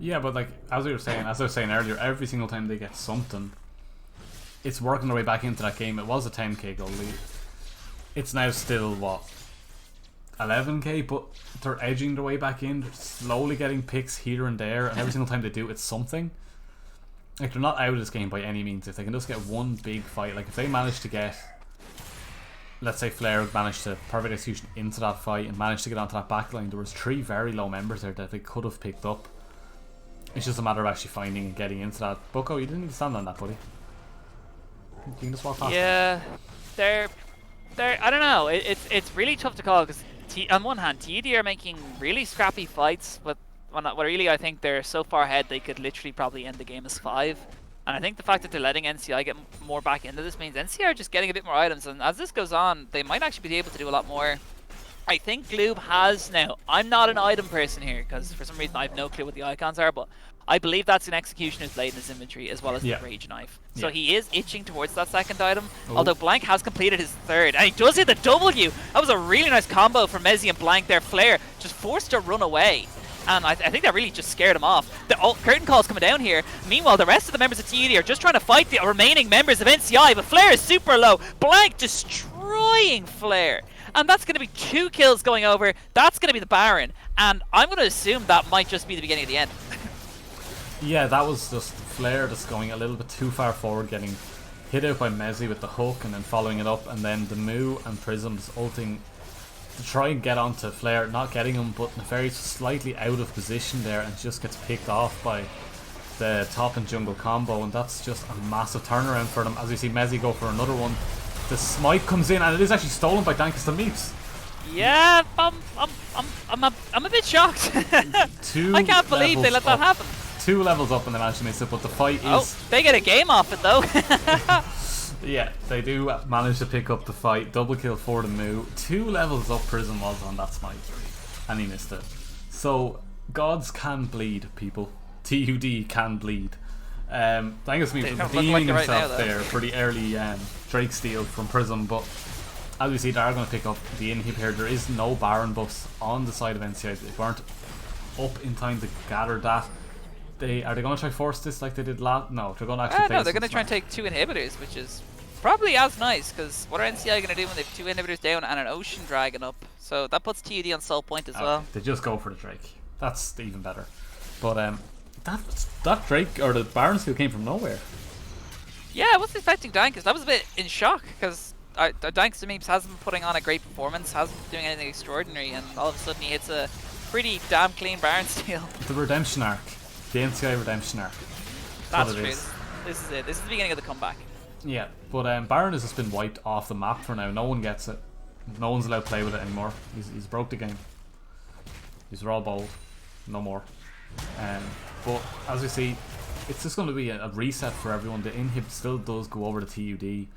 Speaker 2: Yeah, but like as I was saying earlier, every single time they get something, it's working their way back into that game. It was a 10k goal lead. It's now still what, 11k, but they're edging their way back in. They're slowly getting picks here and there, and every single time they do, it's something. Like, they're not out of this game by any means. If they can just get one big fight, like if they manage to get, let's say Flare managed to perfect execution into that fight and managed to get onto that backline, there was 3 very low members there that they could have picked up. It's just a matter of actually finding and getting into that. Bucko, you didn't need to stand on that, buddy. You can just walk past.
Speaker 1: Yeah, they're I don't know. It's really tough to call because on one hand, TUD are making really scrappy fights, but well, really I think they're so far ahead they could literally probably end the game as 5. And I think the fact that they're letting NCI get more back into this means NCI are just getting a bit more items, and as this goes on, they might actually be able to do a lot more. I think Gloob has now. I'm not an item person here because for some reason I have no clue what the icons are, but I believe that's an Executioner's Blade in his inventory as well as the Rage Knife. So he is itching towards that second item, although Blank has completed his third. And he does hit the W! That was a really nice combo from Mezzy and Blank there. Flair just forced to run away. And I think that really just scared him off. The curtain call's coming down here. Meanwhile, the rest of the members of TUD are just trying to fight the remaining members of NCI, but Flair is super low. Blank destroying Flair. And that's going to be 2 kills going over. That's going to be the Baron. And I'm going to assume that might just be the beginning of the end.
Speaker 2: Yeah, that was just Flair just going a little bit too far forward, getting hit out by Mezzy with the hook and then following it up, and then the Moo and Prism's ulting to try and get onto Flair, not getting him, but Nefarious slightly out of position there and just gets picked off by the top and jungle combo, and that's just a massive turnaround for them as we see Mezzy go for another one. The smite comes in and it is actually stolen by Dankus the Meeps.
Speaker 1: Yeah, I'm a bit shocked. I can't believe they let that happen.
Speaker 2: 2 levels up and they managed to miss it, but the fight is...
Speaker 1: Oh, they get a game off it though.
Speaker 2: Yeah, they do manage to pick up the fight. Double kill for the Moo. 2 levels up Prism was on that smite, and he missed it. So, gods can bleed, people. TUD can bleed. Thanks me for redeeming himself there for the early Drake steal from Prism, but as we see, they are going to pick up the inhib here. There is no Baron buffs on the side of NCI. They weren't up in time to gather that. Are they going to try force this like they did last? No, they're going to actually.
Speaker 1: No, they're going to try and take 2 inhibitors, which is probably as nice, because what are NCI going to do when they have 2 inhibitors down and an Ocean Dragon up? So that puts TUD on soul point as well.
Speaker 2: They just go for the Drake. That's even better. But that Drake or the Baron steal came from nowhere.
Speaker 1: Yeah, I wasn't expecting Dankus. I was a bit in shock because Dankus the Meeps hasn't been putting on a great performance, hasn't been doing anything extraordinary, and all of a sudden he hits a pretty damn clean Baron steal.
Speaker 2: The redemption arc. The NCI redemption arc.
Speaker 1: That's true. This is it. This is the beginning of the comeback.
Speaker 2: Yeah, but Baron has just been wiped off the map for now. No one gets it. No one's allowed to play with it anymore. He's broke the game. He's raw bold. No more. But as we see, it's just going to be a reset for everyone. The inhib still does go over to TUD.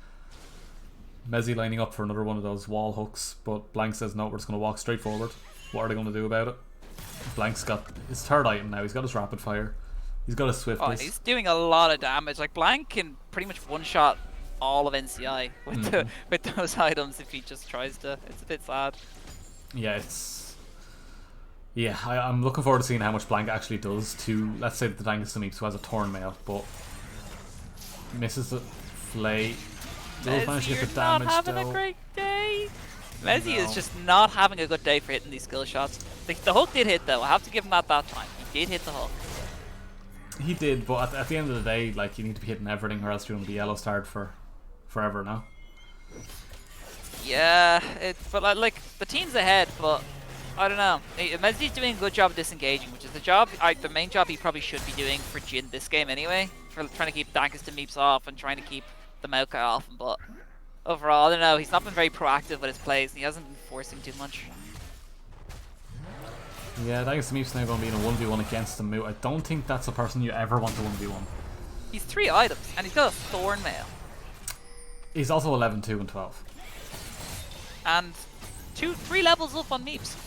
Speaker 2: Mezzy lining up for another one of those wall hooks, but Blank says no, we're just going to walk straight forward. What are they going to do about it? Blank's got his 3rd item now. He's got his rapid fire. He's got his swiftness.
Speaker 1: Oh, he's doing a lot of damage. Like Blank can pretty much one-shot all of NCI with with those items if he just tries to. It's a bit sad.
Speaker 2: Yeah, I'm looking forward to seeing how much Blank actually does to, let's say, the Dangus the Meeps, who has a Torn Mail, but misses the Flay. Does manage to get the damage,
Speaker 1: not having a great day. Mezzy is just not having a good day for hitting these skill shots. The hook did hit though. I have to give him that time. He did hit the hook.
Speaker 2: He did, but at the end of the day, like, you need to be hitting everything, or else you're going to be yellow starred for forever now.
Speaker 1: Yeah, but like the team's ahead, but I don't know. Mezzy's doing a good job of disengaging, which is the main job he probably should be doing for Jin this game anyway, for trying to keep Dankus to Meeps off and trying to keep the Maokai off him. But overall, I don't know. He's not been very proactive with his plays, and he hasn't been forcing too much.
Speaker 2: Yeah, Dangus the Meeps now going to be in a 1v1 against the Moo. I don't think that's a person you ever want to 1v1.
Speaker 1: He's 3 items, and he's got a Thorn Mail.
Speaker 2: He's also 11, 2, and 12.
Speaker 1: And 3 levels up on Meeps.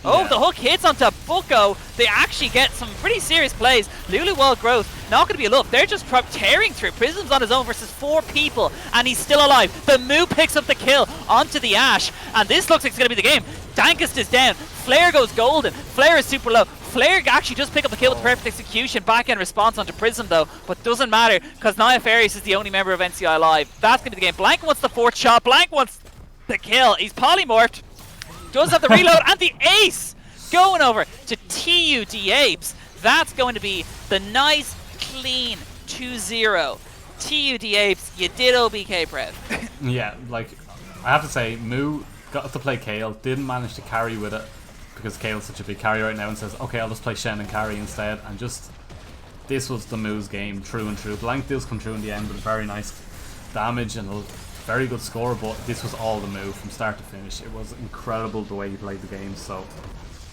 Speaker 1: Oh, the hook hits onto Bucko. They actually get some pretty serious plays. Lulu Wild Growth, not going to be enough. They're just tearing through. Prism's on his own versus 4 people, and he's still alive. The Moo picks up the kill onto the Ashe, and this looks like it's going to be the game. Dankust is down. Flair goes golden. Flair is super low. Flair actually just pick up the kill with perfect execution. Back end response onto Prism though, but doesn't matter because Nefarious is the only member of NCI alive. That's going to be the game. Blank wants the 4th shot. Blank wants the kill. He's polymorphed. Does have the reload and the ace going over to TUD Apes. That's going to be the nice, clean 2-0. TUD Apes, you did OBK, Brett.
Speaker 2: Yeah, like, I have to say, Moo got to play Kayle, didn't manage to carry with it because Kale's such a big carry right now, and says, okay, I'll just play Shen and carry instead, and just, this was the Moo's game, true and true. Blank does come through in the end with a very nice damage and a very good score, but this was all the Moo from start to finish. It was incredible the way he played the game. So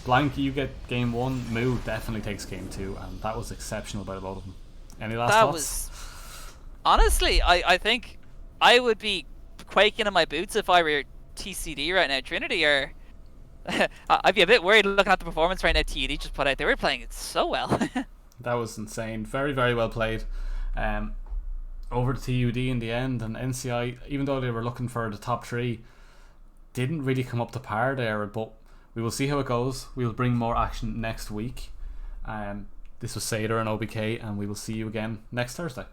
Speaker 2: Blank, you get game 1, Moo definitely takes game 2, and that was exceptional by the both of them. Any last
Speaker 1: That
Speaker 2: thoughts?
Speaker 1: was honestly, I think I would be quaking in my boots if I were TCD right now. Trinity or I'd be a bit worried looking at the performance right now. TD just put out. They were playing it so well.
Speaker 2: That was insane. Very, very well played. Over to TUD in the end, and NCI, even though they were looking for the top three, didn't really come up to par there. But we will see how it goes. We will bring more action next week. This was Seder and OBK, and we will see you again next Thursday.